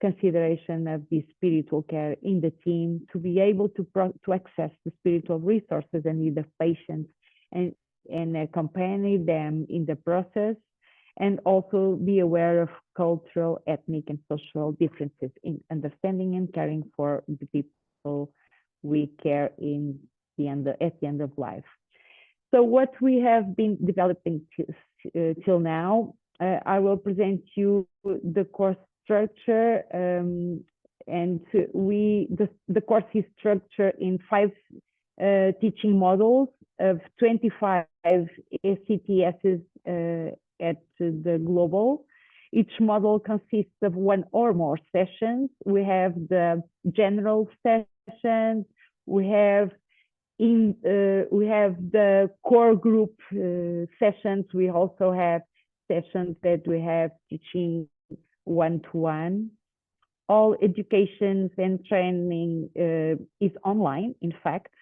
consideration of the spiritual care in the team, to be able to access the spiritual resources and needs of patients and accompany them in the process, and also be aware of cultural, ethnic, and social differences in understanding and caring for the people we care at the end of life. So what we have been developing till now, I will present you the course structure, and the course is structured in 5 teaching modules of 25 ACTSs at the global. Each module consists of 1 or more sessions. We have the general sessions, we have the core group sessions. We also have sessions that we have teaching one-to-one. All education and training is online, in fact,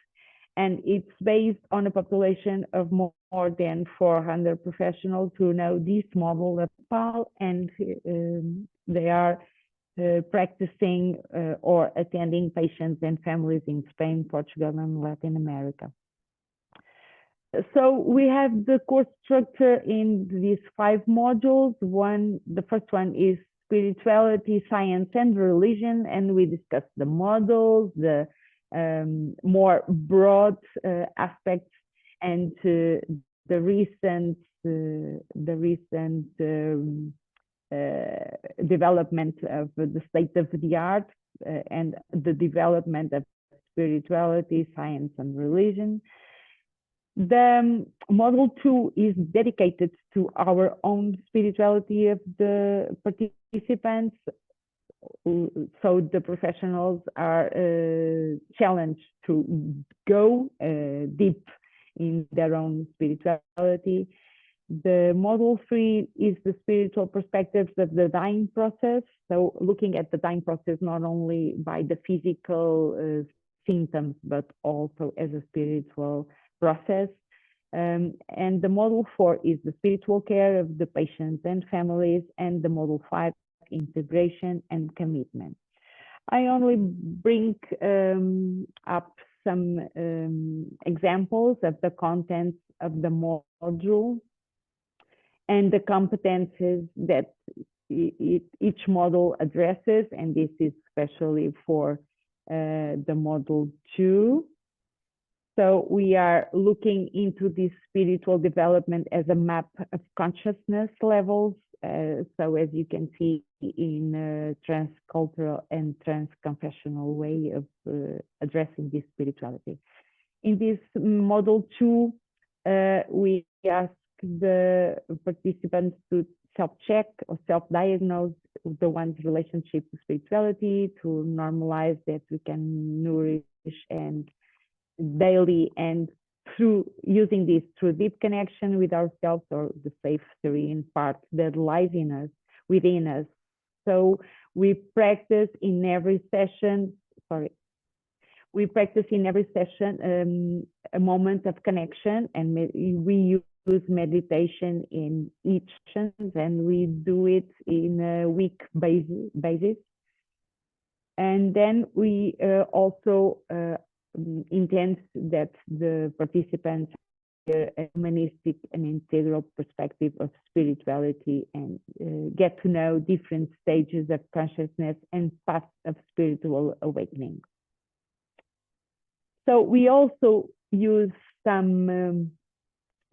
and it's based on a population of more than 400 professionals who know this model of PAL, and they are practicing or attending patients and families in Spain, Portugal, and Latin America. So we have the course structure in these 5 modules. The first one is spirituality, science, and religion, and we discuss the models, the more broad aspects, and the recent development of the state of the art and the development of spirituality, science, and religion. The module 2 is dedicated to our own spirituality of the participants. So the professionals are challenged to go deep in their own spirituality. The module 3 is the spiritual perspectives of the dying process. So looking at the dying process not only by the physical symptoms, but also as a spiritual process. And the module 4 is the spiritual care of the patients and families, and the module 5 integration and commitment. I only bring up some examples of the contents of the module and the competences that each model addresses, and this is especially for the module 2. So we are looking into this spiritual development as a map of consciousness levels. So as you can see in a transcultural and transconfessional way of addressing this spirituality. In this model 2, we ask the participants to self-check or self-diagnose the one's relationship to spirituality, to normalize that we can nourish and daily, and through using this through deep connection with ourselves, or the safe serene part that lies in us, within us. So we practice in every session, a moment of connection, and we use meditation in each session, and we do it in a week basis. And then we also intend that the participants have a humanistic and integral perspective of spirituality, and get to know different stages of consciousness and paths of spiritual awakening. So we also use some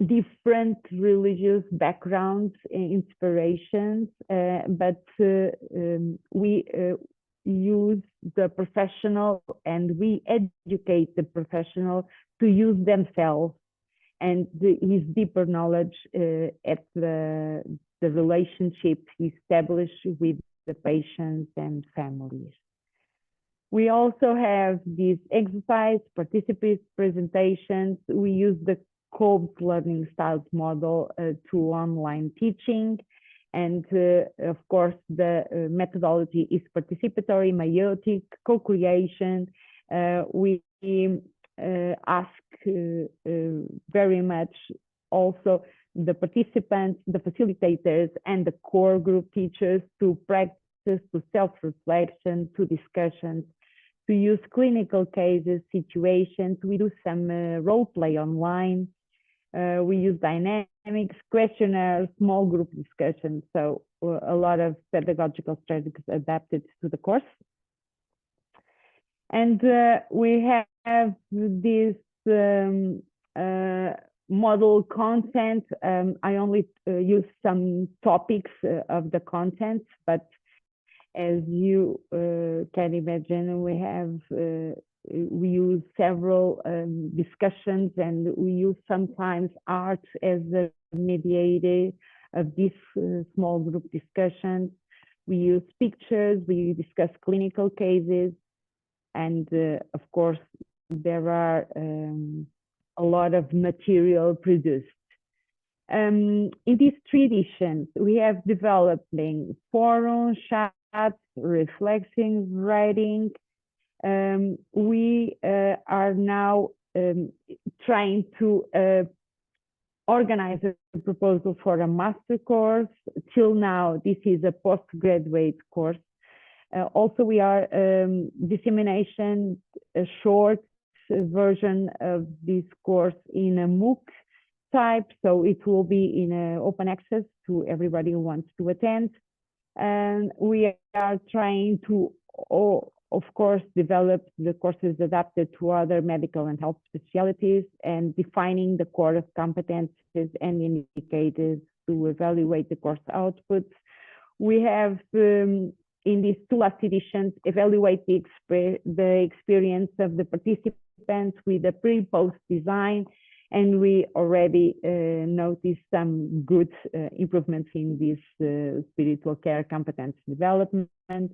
different religious backgrounds and inspirations, but we use the professional, and we educate the professional to use themselves and his deeper knowledge at the relationship he established with the patients and families. We also have these exercise, participant presentations. We use the Kolb's learning styles model to online teaching. And of course, the methodology is participatory, meiotic, co-creation. We ask very much also the participants, the facilitators, and the core group teachers to practice, to self-reflection, to discussions, to use clinical cases, situations. We do some role play online. We use dynamics, questionnaires, small group discussions. So a lot of pedagogical strategies adapted to the course. And we have this model content. I only use some topics of the content, but as you can imagine, we use several discussions, and we use sometimes art as a mediator of this small group discussions. We use pictures, we discuss clinical cases, and of course, there are a lot of material produced. In these 3 editions, we have developing forums, chats, reflecting, writing. We are now trying to organize a proposal for a master course. Till now, this is a postgraduate course. Also, we are dissemination a short version of this course in a MOOC type, so it will be in open access to everybody who wants to attend. And we are trying to, of course, develop the courses adapted to other medical and health specialties, and defining the core competences and indicators to evaluate the course outputs. We have, in these 2 last editions, evaluate the experience of the participants with the pre-post design, and we already noticed some good improvements in this spiritual care competence development.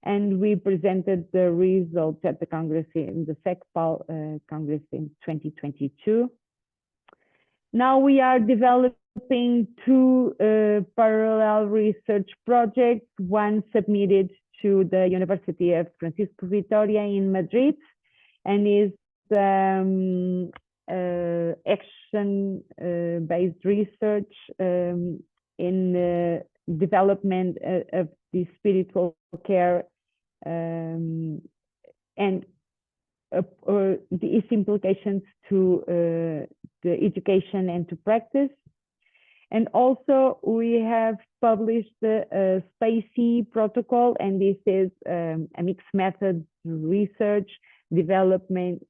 And we presented the results at the Congress, in the SECPAL Congress in 2022. Now we are developing 2 parallel research projects, one submitted to the University of Francisco Vitoria in Madrid, and is action-based research in development of the spiritual care and its implications to the education and to practice. And also we have published the SPACY protocol, and this is a mixed method research development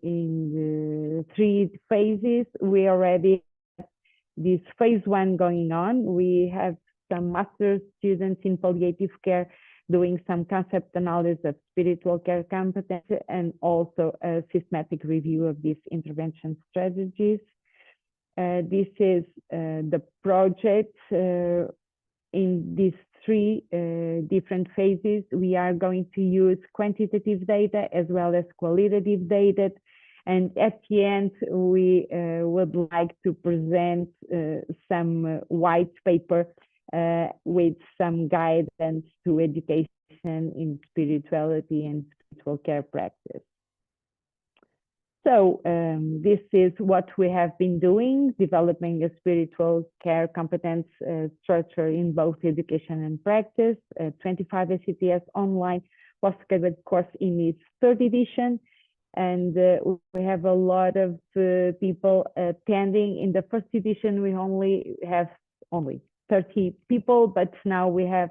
in the 3 phases. We already have this phase 1 going on. We have some master's students in palliative care doing some concept analysis of spiritual care competence, and also a systematic review of these intervention strategies. This is the project in these 3 different phases. We are going to use quantitative data as well as qualitative data. And at the end, we would like to present some white paper with some guidance to education in spirituality and spiritual care practice. So this is what we have been doing, developing a spiritual care competence structure in both education and practice, 25 ACTS online postgraduate course in its 3rd edition. And we have a lot of people attending. In the 1st edition, we only have 30 people, but now we have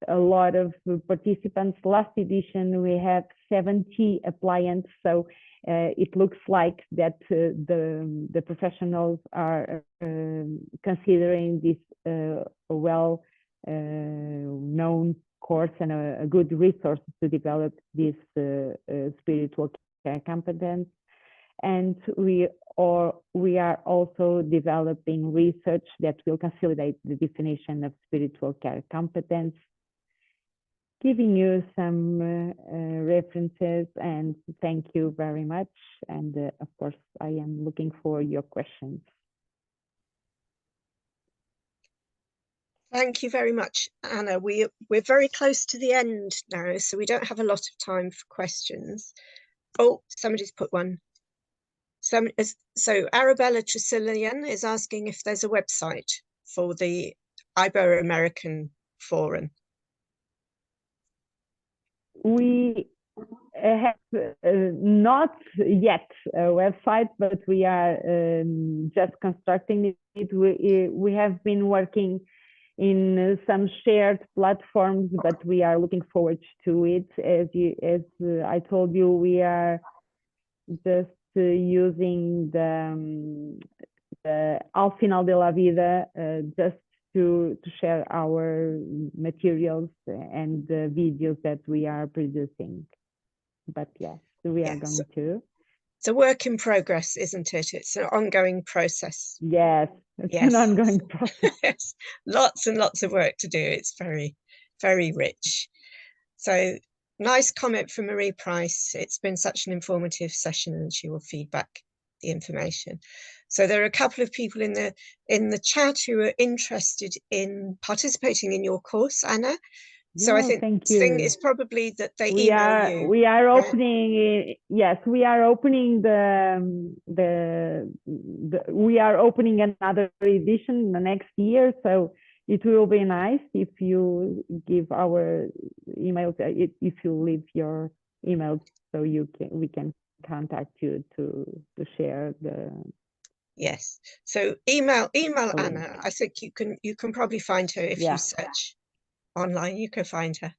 a lot of participants. Last edition, we had 70 applicants. So it looks like that the professionals are considering this a well known course and a good resource to develop this spiritual care competence. And we are also developing research that will consolidate the definition of spiritual care competence, giving you some references, and thank you very much. And of course, I am looking for your questions. Thank you very much, Anna. We're very close to the end now, so we don't have a lot of time for questions. Oh, somebody's put one. So Arabella Tresillian is asking if there's a website for the Ibero-American Forum. We have not yet a website, but we are just constructing it. We have been working in some shared platforms, but we are looking forward to it. As I told you, we are just using the Al Final de la Vida just to share our materials and the videos that we are producing. But yes, we are going to. It's a work in progress, isn't it? It's an ongoing process. Yes, it's an ongoing process. Yes, lots and lots of work to do. It's very, very rich. So nice comment from Marie Price. It's been such an informative session, and she will feed back the information. So there are a couple of people in the chat who are interested in participating in your course, Anna. So I think the thing is probably that they email you. We are opening. Yes, we are opening we are opening another edition the next year. So it will be nice if you give our email, if you leave your email, so we can contact you to share the. Yes. So email Anna. I think you can probably find her if you search online. You can find her.